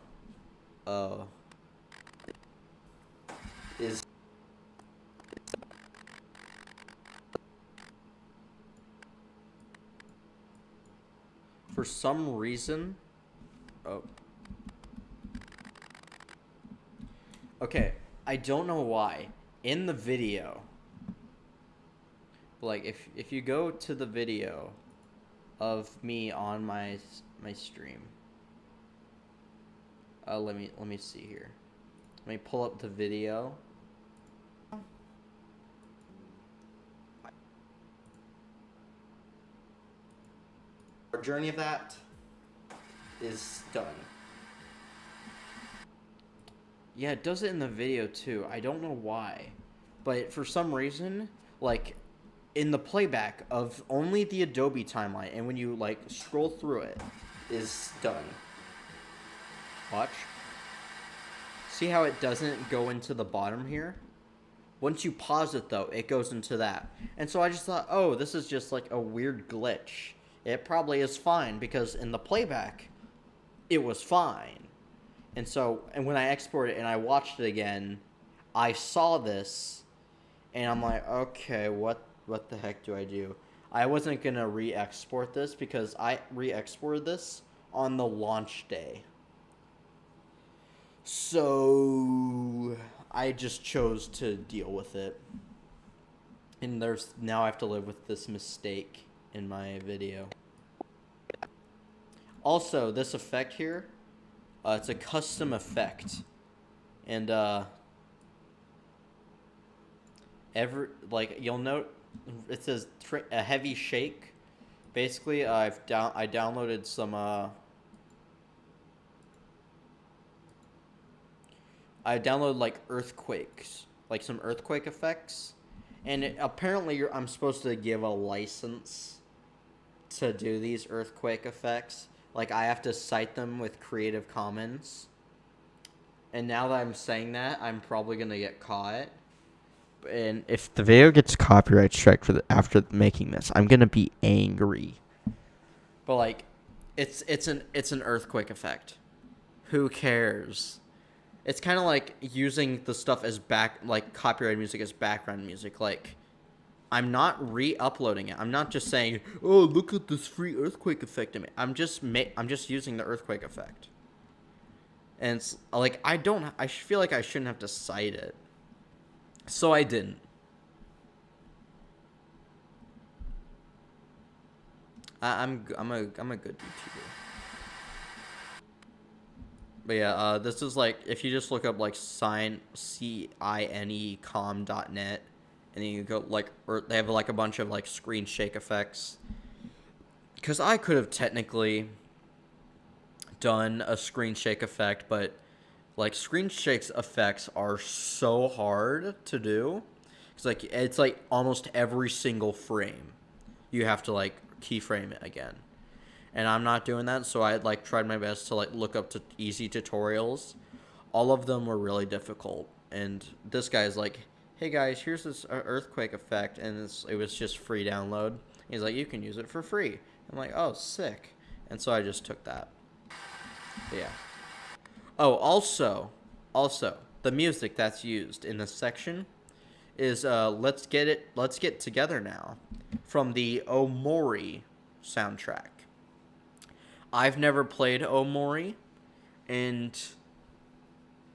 Is for some reason, oh, okay, I don't know why. In the video, like if you go to the video of me on my stream, let me see here. Let me pull up the video. Our journey of that is done. Yeah, it does it in the video too. I don't know why. But for some reason, like in the playback of only the Adobe timeline, and when you like scroll through it, Is done. watch. See how it doesn't go into the bottom here? Once you pause it though, it goes into that. And so I just thought, oh, this is just like a weird glitch. It probably is fine because in the playback, it was fine. And so, and when I exported it and I watched it again, I saw this, and I'm like, okay, what the heck do I do? I wasn't gonna re-export this because I re-exported this on the launch day. So I just chose to deal with it. And now I have to live with this mistake in my video. Also, this effect here, it's a custom effect. And you'll note it says a heavy shake. Basically, I downloaded some I downloaded like earthquakes, like some earthquake effects, and apparently I'm supposed to give a license to do these earthquake effects. Like I have to cite them with Creative Commons. And now that I'm saying that, I'm probably gonna get caught. And if the video gets copyright strike after making this, I'm gonna be angry. But like, it's an earthquake effect. Who cares? It's kind of like using the stuff as copyrighted music as background music. Like, I'm not re-uploading it. I'm not just saying, "Oh, look at this free earthquake effect." I'm just using the earthquake effect. And it's like I feel like I shouldn't have to cite it. So I didn't. I'm a good YouTuber. But yeah, this is like if you just look up like cinecom.net, and then you go like, or they have like a bunch of like screen shake effects. Because I could have technically done a screen shake effect, but like screen shakes effects are so hard to do. It's like almost every single frame you have to like keyframe it again. And I'm not doing that, so I like tried my best to like look up to easy tutorials. All of them were really difficult. And this guy's like, "Hey guys, here's this earthquake effect," and it was just free download. He's like, "You can use it for free." I'm like, "Oh, sick!" And so I just took that. But yeah. Oh, also, the music that's used in this section is "Let's Get Together Now" from the Omori soundtrack. I've never played Omori, and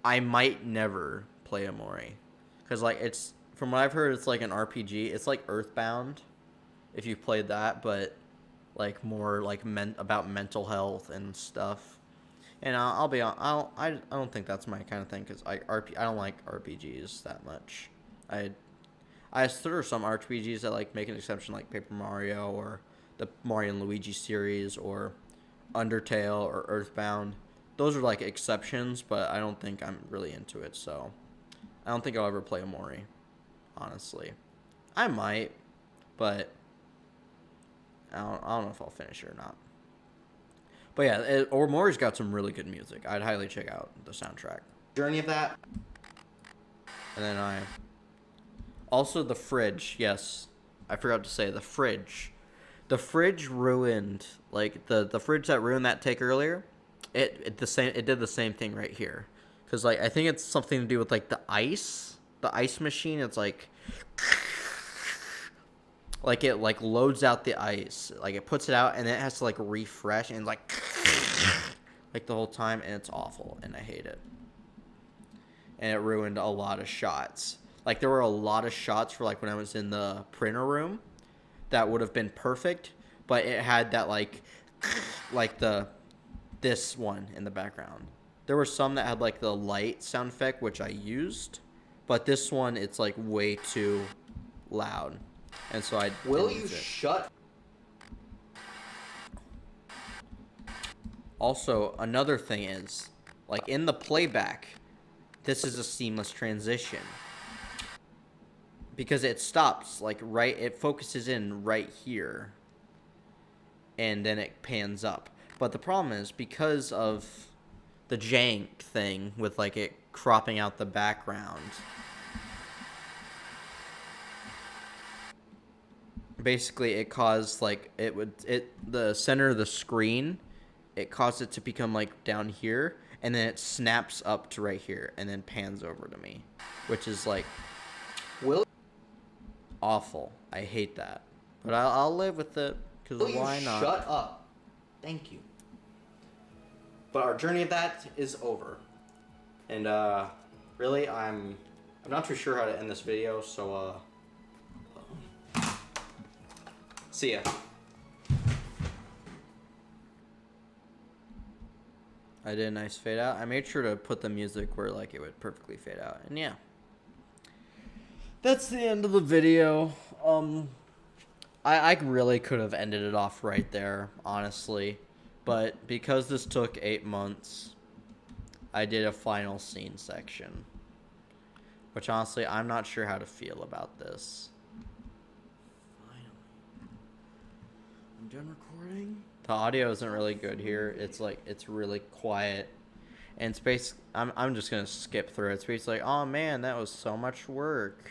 I might never play Omori, because like it's, from what I've heard, it's like an RPG. It's like Earthbound, if you've played that, but like more like about mental health and stuff. And I'll be on. I don't think that's my kind of thing, because I don't like RPGs that much. There are some RPGs that like make an exception, like Paper Mario or the Mario and Luigi series or Undertale or Earthbound. Those are like exceptions, but I don't think I'm really into it, so I don't think I'll ever play Omori, honestly. I might, but I don't know if I'll finish it or not. But yeah, Omori's got some really good music. I'd highly check out the soundtrack. Journey of that. And then also the fridge, yes. I forgot to say the fridge. The fridge ruined, like the fridge that ruined that take earlier. It did the same thing right here, because like I think it's something to do with like the ice machine. It's like like it like loads out the ice, like it puts it out, and then it has to like refresh, and like like the whole time, and it's awful, and I hate it. And it ruined a lot of shots. Like there were a lot of shots for like when I was in the printer room that would have been perfect, but it had that like this one in the background. There were some that had like the light sound effect, which I used, but this one it's like way too loud, and so I Will didn't you use it. shut? Also, another thing is, like in the playback, this is a seamless transition. Because it stops, like right, it focuses in right here. And then it pans up. But the problem is, because of the jank thing with like it cropping out the background, basically it caused like the center of the screen, it caused it to become like down here, and then it snaps up to right here and then pans over to me, which is like Will awful. I hate that, but I'll live with it, because you why not? shut up? Thank you. But our journey of that is over. And really I'm not too sure how to end this video, so see ya. I did a nice fade out. I made sure to put the music where like it would perfectly fade out. And yeah. That's the end of the video. I really could have ended it off right there, honestly. But because this took 8 months, I did a final scene section. Which honestly, I'm not sure how to feel about this. Finally. I'm done recording. The audio isn't really good here. It's like, it's really quiet. And it's basically, I'm just going to skip through it. It's basically like, oh man, that was so much work.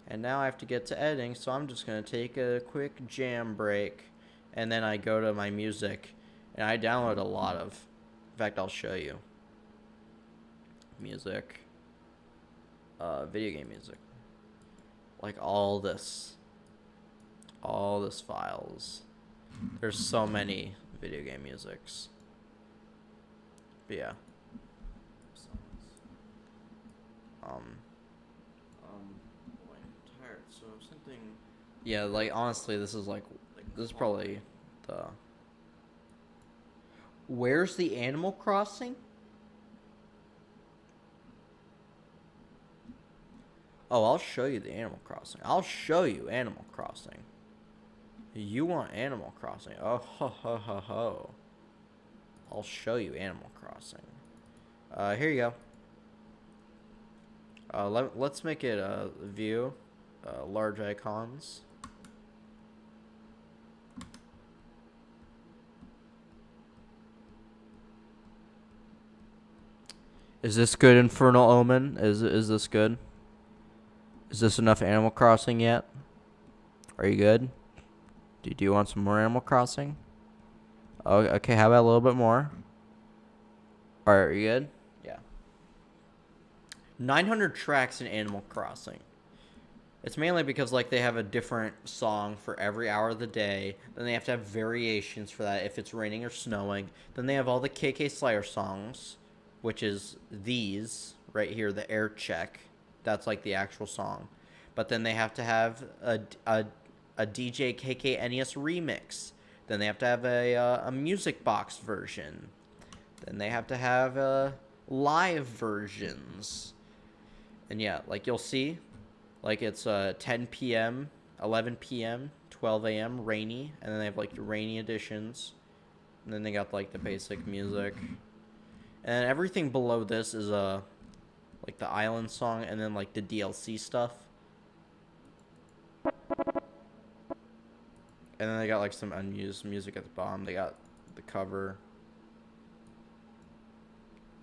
And now I have to get to editing, so I'm just going to take a quick jam break. And then I go to my music. And I download a lot of, in fact, I'll show you. Music. Video game music. Like all this files. There's so many video game musics. But yeah. Boy, I'm tired. So something. Yeah, like honestly, this is probably the. Where's the Animal Crossing? Oh, I'll show you the Animal Crossing. I'll show you Animal Crossing. You want Animal Crossing? Oh, ho, ho, ho, ho. I'll show you Animal Crossing. Here you go. Let's make it a view. Large icons. Is this good, Infernal Omen? Is this good? Is this enough Animal Crossing yet? Are you good? Do you want some more Animal Crossing? Oh, okay, how about a little bit more? Alright, are you good? Yeah. 900 tracks in Animal Crossing. It's mainly because like they have a different song for every hour of the day. Then they have to have variations for that if it's raining or snowing. Then they have all the KK Slayer songs, which is these right here, the Air Check. That's like the actual song. But then they have to have a DJ KK NES remix. Then they have to have a music box version. Then they have to have live versions. And yeah, like you'll see, like it's 10 p.m., 11 p.m., 12 a.m., rainy. And then they have like the rainy editions. And then they got like the basic music. And everything below this is like the island song, and then like the DLC stuff. And then they got like some unused music at the bottom. They got the cover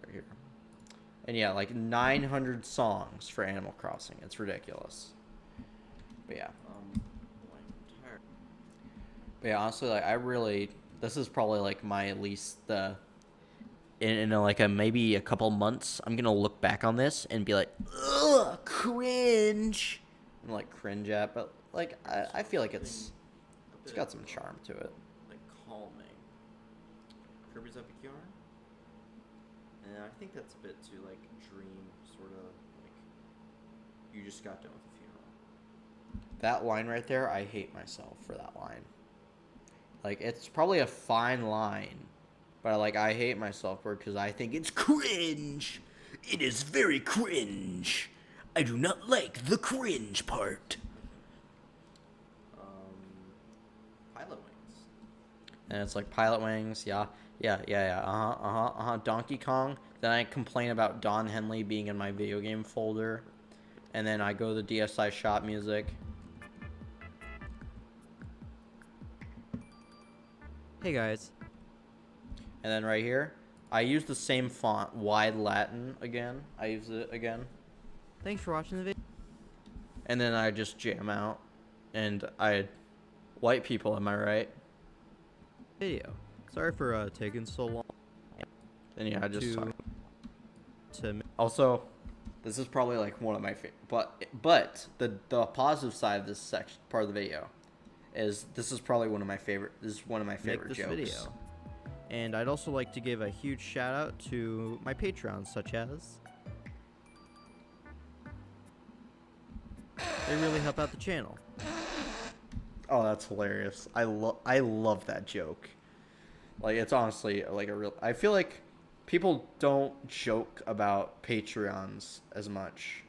right here. And yeah, like 900 songs for Animal Crossing. It's ridiculous. But yeah. Boy, I'm tired. But yeah, honestly, like this is probably like my least in like maybe a couple months, I'm gonna look back on this and be like, ugh, cringe. And like cringe at, but like I feel like it's Something a got bit, some charm to it. like calming. Kirby's Epic Yarn. And I think that's a bit too like dream sort of like you just got done with a funeral. That line right there, I hate myself for that line. Like, it's probably a fine line, but like I hate myself for it because I think it's cringe. It is very cringe. I do not like the cringe part. Pilot Wings. And it's like Pilot Wings, yeah. Donkey Kong. Then I complain about Don Henley being in my video game folder. And then I go to the DSi shop music. Hey guys. And then right here, I use the same font, wide Latin again. I use it again. Thanks for watching the video. And then I just jam out. And white people, am I right? Sorry for taking so long And yeah, I just talk. to Also, this is probably like one of my favorite, but the positive side of this section part of the video is this is probably one of my favorite. This is one of my make favorite this jokes. video. And I'd also like to give a huge shout out to my Patreons, such as they really help out the channel. Oh, that's hilarious. I love that joke. Like, it's honestly like a real. I feel like people don't joke about Patreons as much.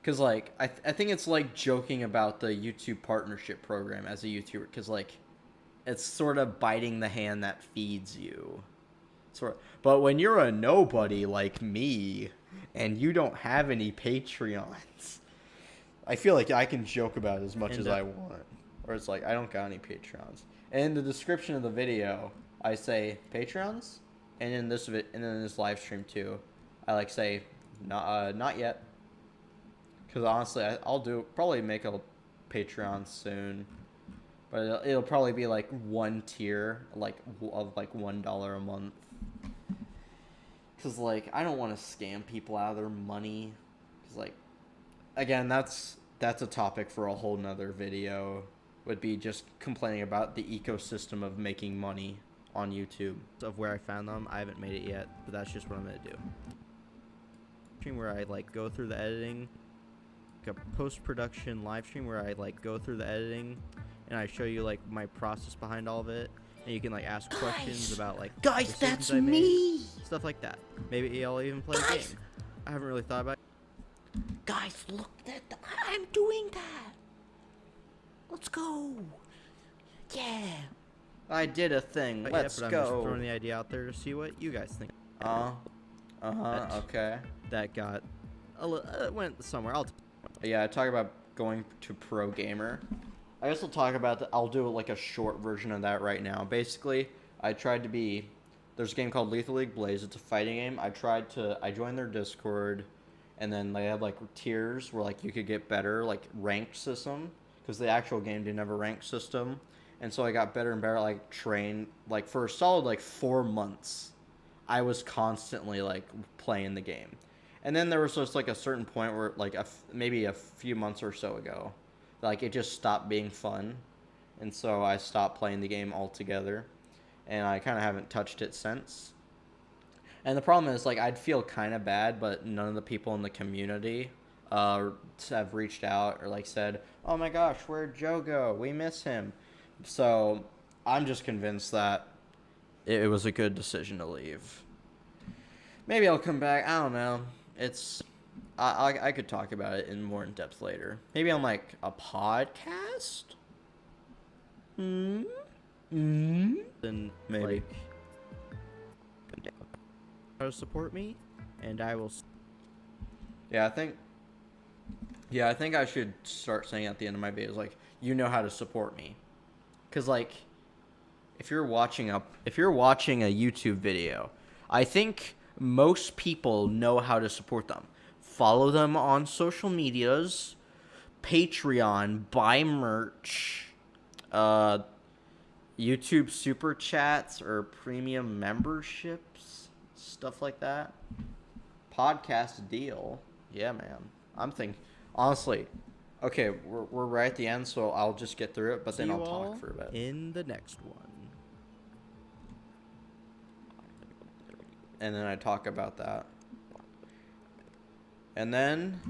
Cause like I think it's like joking about the YouTube partnership program as a YouTuber. Cause like it's sort of biting the hand that feeds you. But when you're a nobody like me and you don't have any Patreons, I feel like I can joke about it as much as I want. Or it's like, I don't got any Patreons. And in the description of the video, I say Patreons, and in this live stream too, I like say not yet. Because honestly, I'll probably make a Patreon soon, but it'll probably be like one tier, like of like $1 a month. Because like I don't want to scam people out of their money. Because like, again, that's a topic for a whole nother video. Would be just complaining about the ecosystem of making money on YouTube. Of where I found them, I haven't made it yet, but that's just what I'm gonna do. Stream where I like go through the editing, like a post-production live stream where I like go through the editing, and I show you like my process behind all of it, and you can like ask questions about like Guys, decisions that's I made, me. stuff like that. Maybe I'll even play a game. I haven't really thought about it. Guys, look I'm doing that. Let's go. Yeah. I did a thing. Let's but I'm go. just throwing the idea out there to see what you guys think. Okay. That got went somewhere. Yeah, I talk about going to Pro Gamer. I also talk about I'll do like a short version of that right now. Basically, I tried to be. There's a game called Lethal League Blaze. It's a fighting game. I joined their Discord, and then they had like tiers where like you could get better, like ranked system, because the actual game didn't have a ranked system. And so I got better and better, like trained, like for a solid like 4 months, I was constantly like playing the game. And then there was just like a certain point where like maybe a few months or so ago, like it just stopped being fun. And so I stopped playing the game altogether, and I kind of haven't touched it since. And the problem is like I'd feel kind of bad, but none of the people in the community have reached out or like said, "Oh my gosh, where'd Joe go? We miss him." So I'm just convinced that it was a good decision to leave. Maybe I'll come back. I don't know. I could talk about it in more in depth later. Maybe on like a podcast. Then Maybe. like how to support me, and I will. Yeah, I think I should start saying at the end of my videos like, you know how to support me. Cause like, if you're watching a YouTube video, I think most people know how to support them. Follow them on social medias, Patreon, buy merch, YouTube super chats or premium memberships, stuff like that. Podcast deal, yeah, man. Honestly, Okay, we're right at the end, so I'll just get through it, but then See I'll you all talk for a bit. in the next one. And then I talk about that. And then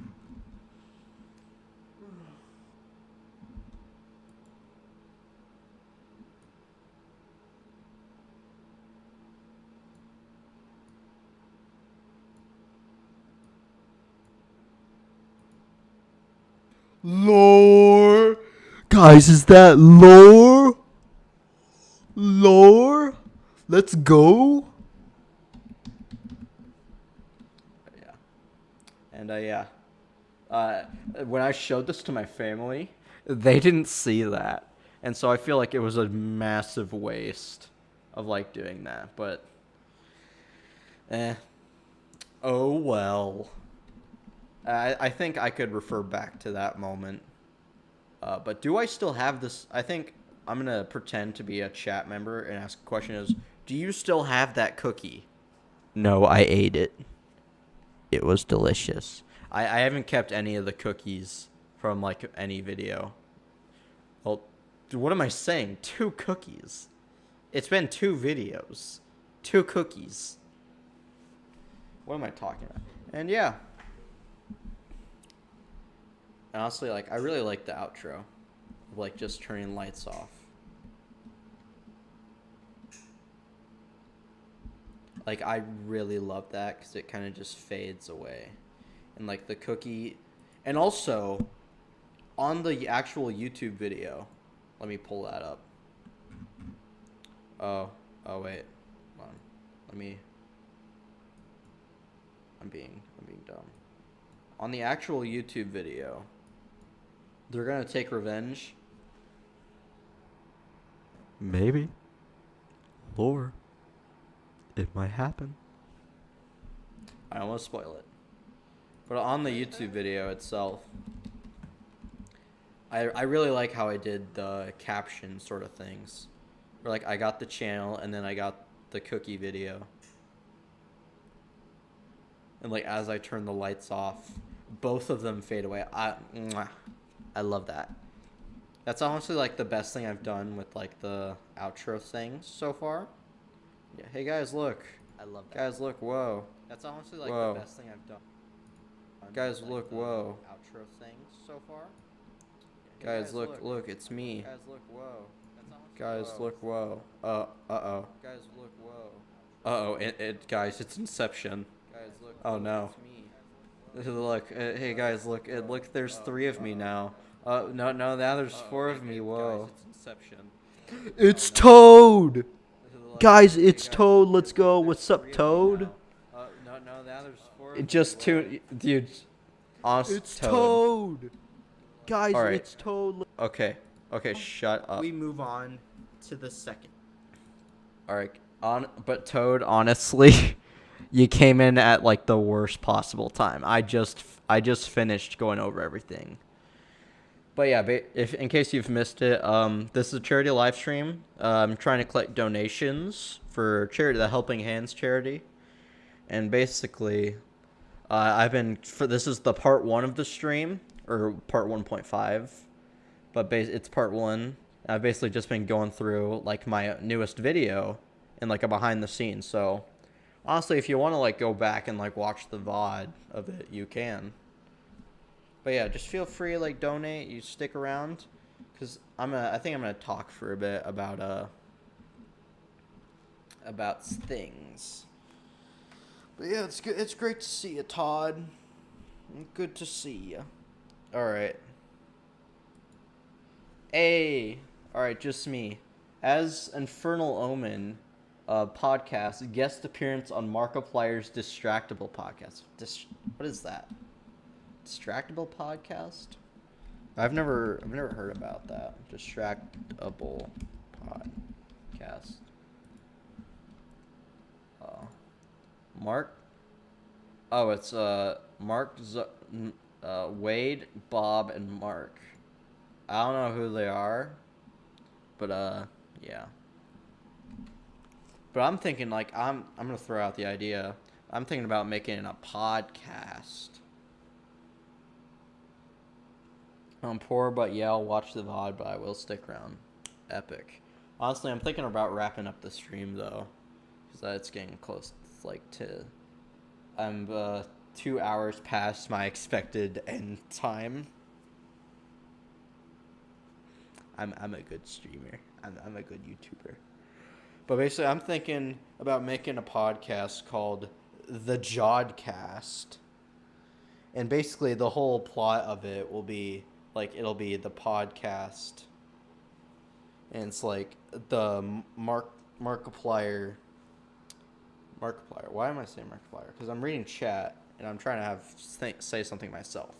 Lore. Guys, is that lore? Lore? Let's go. yeah. And yeah. When I showed this to my family, they didn't see that. And so I feel like it was a massive waste of like doing that, but oh well. I think I could refer back to that moment. But do I still have this? I think I'm going to pretend to be a chat member and ask a question is, do you still have that cookie? No, I ate it. It was delicious. I haven't kept any of the cookies from like any video. Well, what am I saying? 2 cookies. It's been 2 videos. 2 cookies. What am I talking about? And yeah. Honestly, like, I really like the outro. Of, like, just turning lights off. Like, I really love that because it kind of just fades away. And, like, the cookie... And also, on the actual YouTube video... Let me pull that up. Oh, wait. Hold on. Let me... I'm being dumb. On the actual YouTube video... They're gonna take revenge. Maybe. Lore. It might happen. I don't want to spoil it. But on the YouTube video itself, I really like how I did the caption sort of things. Where like I got the channel and then I got the cookie video. And like as I turn the lights off, both of them fade away. I love that. That's honestly like the best thing I've done with like the outro things so far. Yeah, hey guys, look. I love that. Guys, look, whoa. That's honestly like the best thing I've done. Guys, look, whoa. Outro things so far. Yeah, guys, look, it's me. Guys, look, whoa. Guys, look, whoa. Uh-oh. Guys, look, whoa. Uh-oh, guys, it's Inception. Guys, look, oh no. It's me. Look, hey guys, look, there's 3 of me now. No, now there's 4 of me, whoa. Guys, it's Inception. It's Toad! Guys, it's Toad. Let's go. What's up, Toad? No, now there's 4 of me. Just 2, dude. Honest It's Toad. Guys, right. it's Toad. Okay, shut up. We move on to the second. Alright, but Toad, honestly, you came in at like the worst possible time. I just finished going over everything. But yeah, if in case you've missed it, this is a charity live stream. I'm trying to collect donations for charity, the Helping Hands charity, and basically, this is the part 1 of the stream, or part 1.5, but it's part 1. I've basically just been going through like my newest video and like a behind the scenes. So honestly, if you want to like go back and like watch the VOD of it, you can. But yeah, just feel free to like donate. You stick around, cause I think I'm gonna talk for a bit about things. But yeah, it's good. It's great to see you, Todd. Good to see you. All right. Hey, all right, just me. As Infernal Omen, podcast guest appearance on Markiplier's Distractable podcast. What is that? Distractable podcast? I've never heard about that. Distractable podcast. Mark. Oh, it's Mark, Wade, Bob, and Mark. I don't know who they are, but yeah. But I'm thinking like I'm gonna throw out the idea. I'm thinking about making it a podcast. I'm poor, but yeah, I'll watch the VOD, but I will stick around. Epic. Honestly, I'm thinking about wrapping up the stream though, because it's getting close. Like to, I'm 2 hours past my expected end time. I'm a good streamer. I'm a good YouTuber. But basically, I'm thinking about making a podcast called The Jodcast. And basically, the whole plot of it will be, like, it'll be the podcast. And it's like the Markiplier. Why am I saying Markiplier? Because I'm reading chat, and I'm trying to say something myself.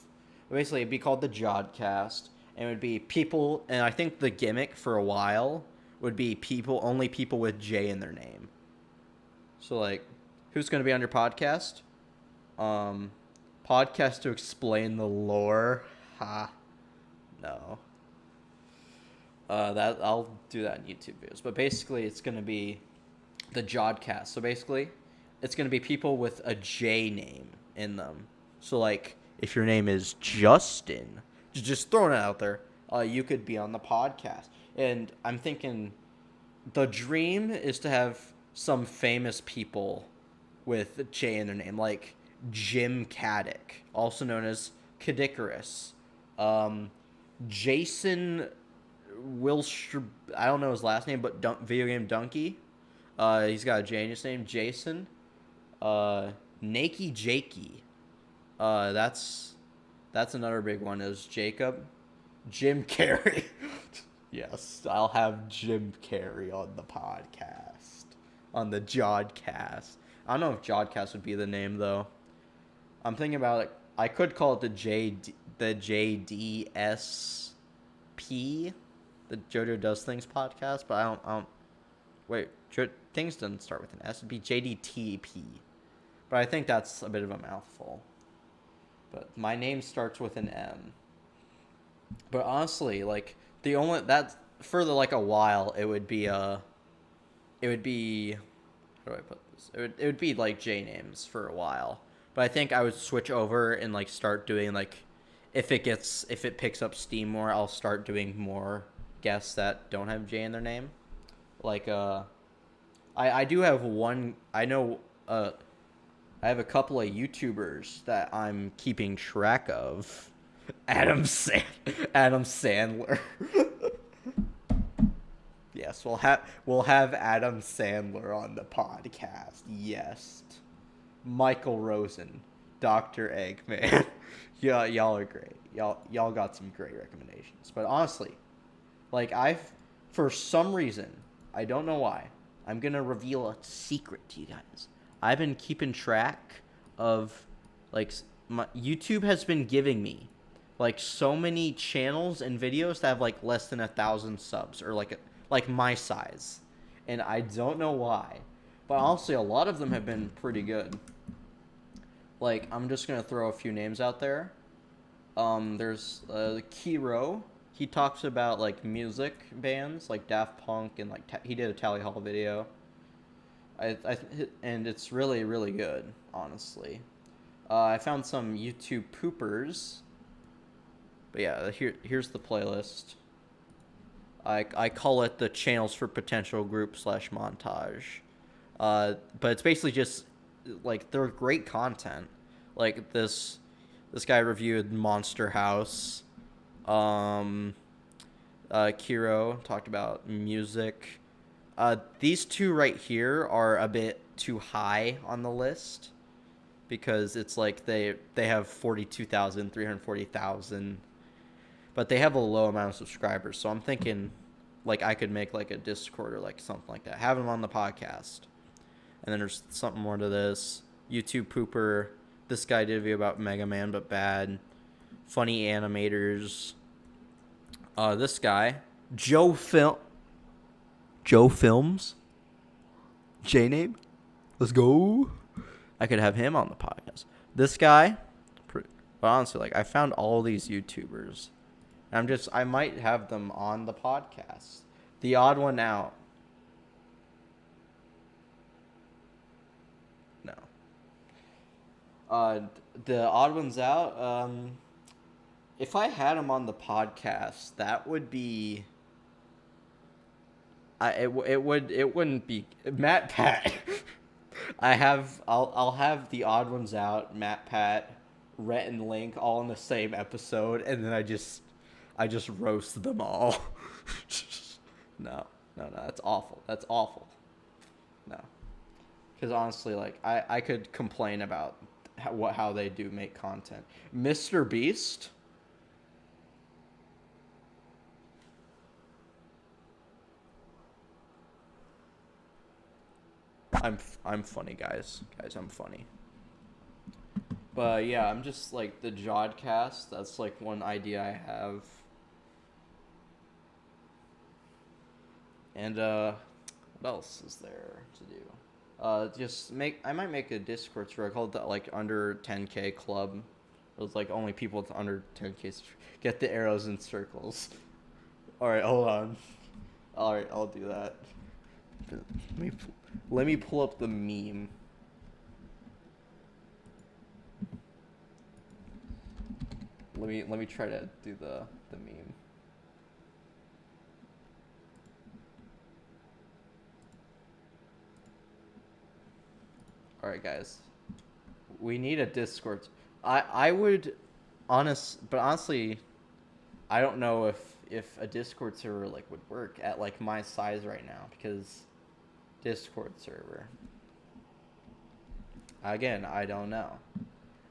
But basically, it'd be called The Jodcast. And it would be people, and I think the gimmick for a while would be only people with J in their name. So, like, who's going to be on your podcast? Podcast to explain the lore. Ha. No. That I'll do that in YouTube videos. But basically, it's going to be the Jodcast. So basically, it's going to be people with a J name in them. So, like, if your name is Justin, just throwing it out there, you could be on the podcast. And I'm thinking the dream is to have some famous people with J in their name, like Jim Caddick, also known as Kadikarus. Jason Wilster, I don't know his last name, but Video Game Donkey. He's got a J in his name, Jason. Nakey Jakey. That's another big one, is Jacob. Jim Carrey. Yes, I'll have Jim Carrey on the podcast. On the Jodcast. I don't know if Jodcast would be the name, though. I'm thinking about it. I could call it the JDSP, the JoJo Does Things podcast, but I don't wait, things doesn't start with an S. It'd be JDTP. But I think that's a bit of a mouthful. But my name starts with an M. But honestly, like, for like a while, it would be how do I put this? It would be like J names for a while. But I think I would switch over and like start doing, like, if it picks up steam more, I'll start doing more guests that don't have J in their name. Like I do have one. I know I have a couple of YouTubers that I'm keeping track of. Adam Sandler. Yes, we'll have Adam Sandler on the podcast. Yes. Michael Rosen, Dr. Eggman. Yeah, y'all are great. Y'all got some great recommendations. But honestly, like, for some reason, I don't know why, I'm going to reveal a secret to you guys. I've been keeping track of, like, YouTube has been giving me, like, so many channels and videos that have, like, less than 1,000 subs, or like my size. And I don't know why. But honestly, a lot of them have been pretty good. Like, I'm just going to throw a few names out there. There's Kiro. He talks about, like, music bands, like Daft Punk, and, like, he did a Tally Hall video. And it's really, really good, honestly. I found some YouTube poopers. But yeah, here's the playlist. I call it the channels for potential group / montage. But it's basically just, like, they're great content. Like, this guy reviewed Monster House. Kiro talked about music. These two right here are a bit too high on the list, because it's like they have 42,000, 340,000, but they have a low amount of subscribers. So I'm thinking, like, I could make, like, a Discord or, like, something like that, have them on the podcast. And then there's something more to this. YouTube pooper. This guy did a video about Mega Man, but bad. Funny animators. This guy, Joe Films. J name. Let's go. I could have him on the podcast. This guy. But honestly, like, I found all these YouTubers. I might have them on the podcast. The odd one out. No. The odd ones out. if I had him on the podcast, that would be. It wouldn't be Matt Pat. I'll have the odd ones out, Matt Pat, Rhett and Link all in the same episode, and then I just roast them all. No, that's awful. That's awful. No, because honestly, like I could complain about how they do make content. Mr. Beast. I'm funny, guys. Guys, I'm funny. But yeah, I'm just like the Jodcast. That's like one idea I have. And what else is there to do? I might make a Discord server. I call it the like under 10K club. It was like only people with under 10K get the arrows and circles. All right, hold on. All right, I'll do that. Let me pull up the meme. Let me try to do the meme. All right, guys. We need a Discord. I would honestly, I don't know if a Discord server like would work at like my size right now, because Discord server. Again, I don't know.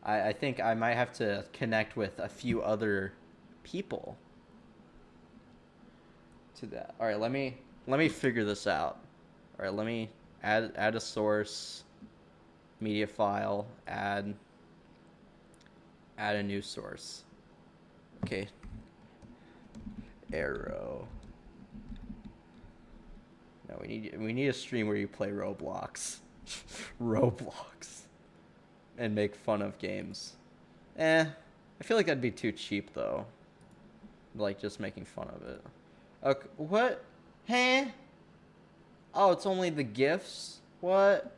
I think I might have to connect with a few other people to that. All right, let me figure this out. All right, let me add a source, media file, add a new source. Okay. Arrow. No, we need a stream where you play Roblox. Roblox. And make fun of games. I feel like that'd be too cheap though. Like just making fun of it. Okay, what? Huh? Oh, it's only the GIFs? What?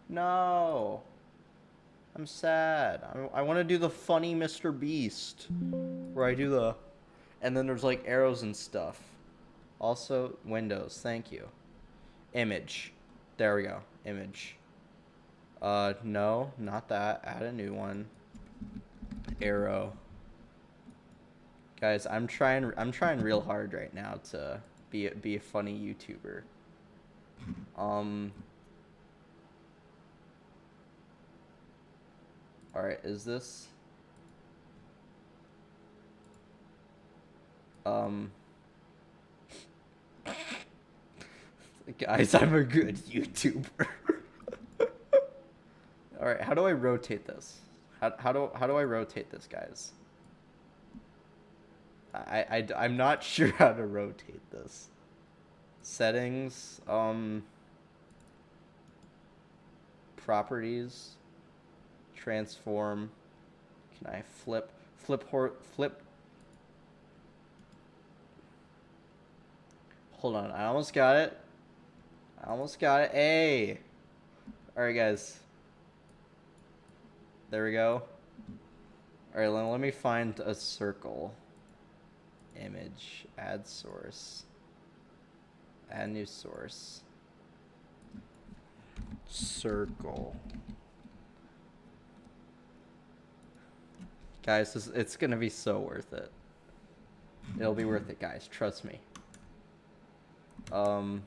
No. I'm sad. I want to do the funny Mr. Beast. Where I do the... And then there's like arrows and stuff. Also, Windows. Thank you. Image. There we go. Image. No, not that. Add a new one. Arrow. Guys, I'm trying real hard right now to be a funny YouTuber. Alright, is this... Guys, I'm a good YouTuber. Alright, how do I rotate this? How do I rotate this, guys? I'm not sure how to rotate this. Settings, properties, transform. Can I flip? Hold on, I almost got it. Hey! Alright, guys. There we go. Alright, let me find a circle. Image, add source. Add new source. Circle. Guys, it's gonna be so worth it. It'll be worth it, guys. Trust me. Oh,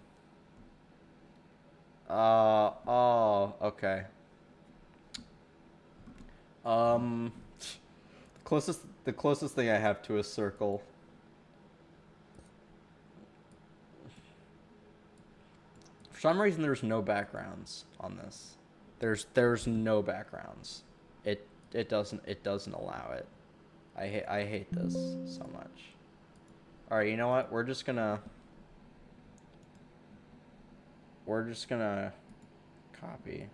okay. The closest thing I have to a circle. For some reason, there's no backgrounds on this. There's no backgrounds. It doesn't allow it. I hate this so much. All right, you know what? We're just gonna copy.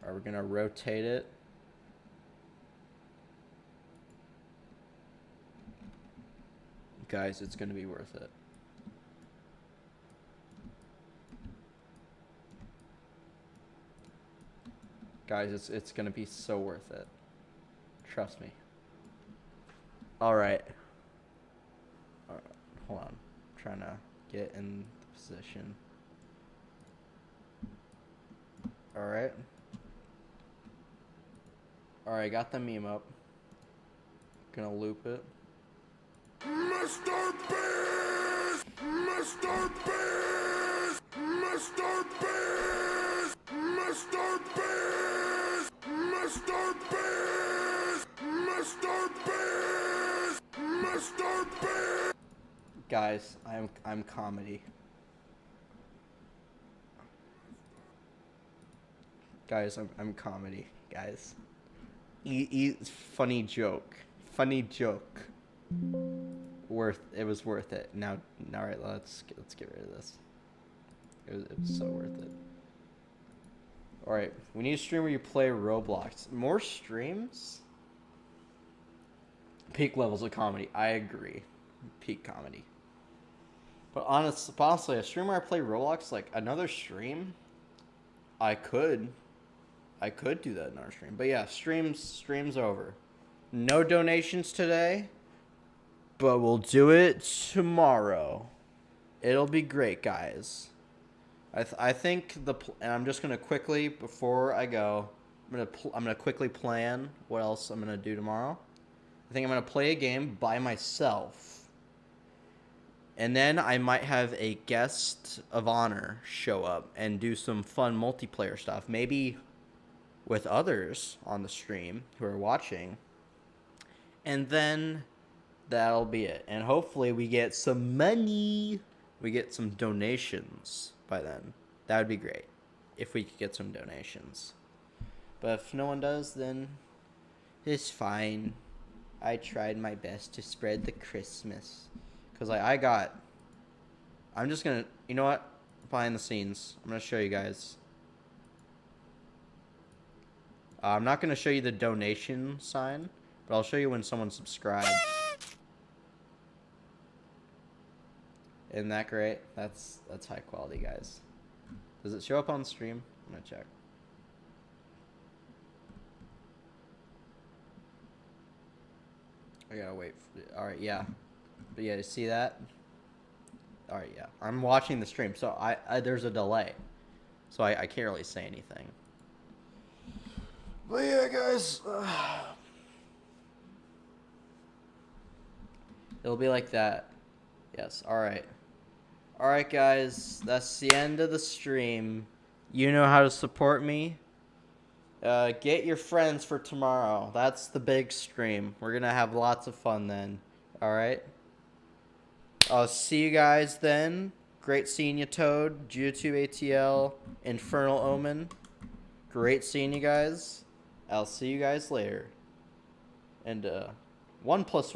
Are we gonna rotate it? Guys, it's gonna be worth it. Guys, it's gonna be so worth it. Trust me. Alright. Alright. Hold on. I'm trying to get in the position. Alright. Alright, got the meme up. Gonna loop it. Mr. Beast! Mr. Beast! Mr. Beast! Mr. Beast! Mr. Beast! Mr. Beast! Mr. Beast! Guys, I'm comedy. Guys, I'm comedy, guys. Funny joke. Funny joke. It was worth it. Now alright, let's get rid of this. It was so worth it. Alright, we need a stream where you play Roblox. More streams? Peak levels of comedy. I agree. Peak comedy. But honestly, a stream where I play Roblox, like another stream, I could do that in our stream. But yeah, stream's over. No donations today, but we'll do it tomorrow. It'll be great, guys. I think and I'm just gonna quickly, before I go, I'm gonna quickly plan what else I'm gonna do tomorrow. I think I'm gonna play a game by myself, and then I might have a guest of honor show up and do some fun multiplayer stuff, maybe with others on the stream who are watching, and then that'll be it. And hopefully we get some money, we get some donations by then. That would be great if we could get some donations. But if no one does, then it's fine. I tried my best to spread the Christmas. Because I'm just going to, you know what? Behind the scenes, I'm going to show you guys. I'm not going to show you the donation sign, but I'll show you when someone subscribes. Isn't that great? That's high quality, guys. Does it show up on stream? I'm gonna check. I gotta wait. Alright, yeah. But yeah, you see that? Alright, yeah. I'm watching the stream, so I there's a delay. So I can't really say anything. But yeah, guys. It'll be like that. Yes, alright. Alright, guys. That's the end of the stream. You know how to support me. Get your friends for tomorrow. That's the big stream. We're gonna have lots of fun then. Alright? I'll see you guys then. Great seeing you, Toad, YouTube ATL, Infernal Omen. Great seeing you guys. I'll see you guys later. And 1 + 1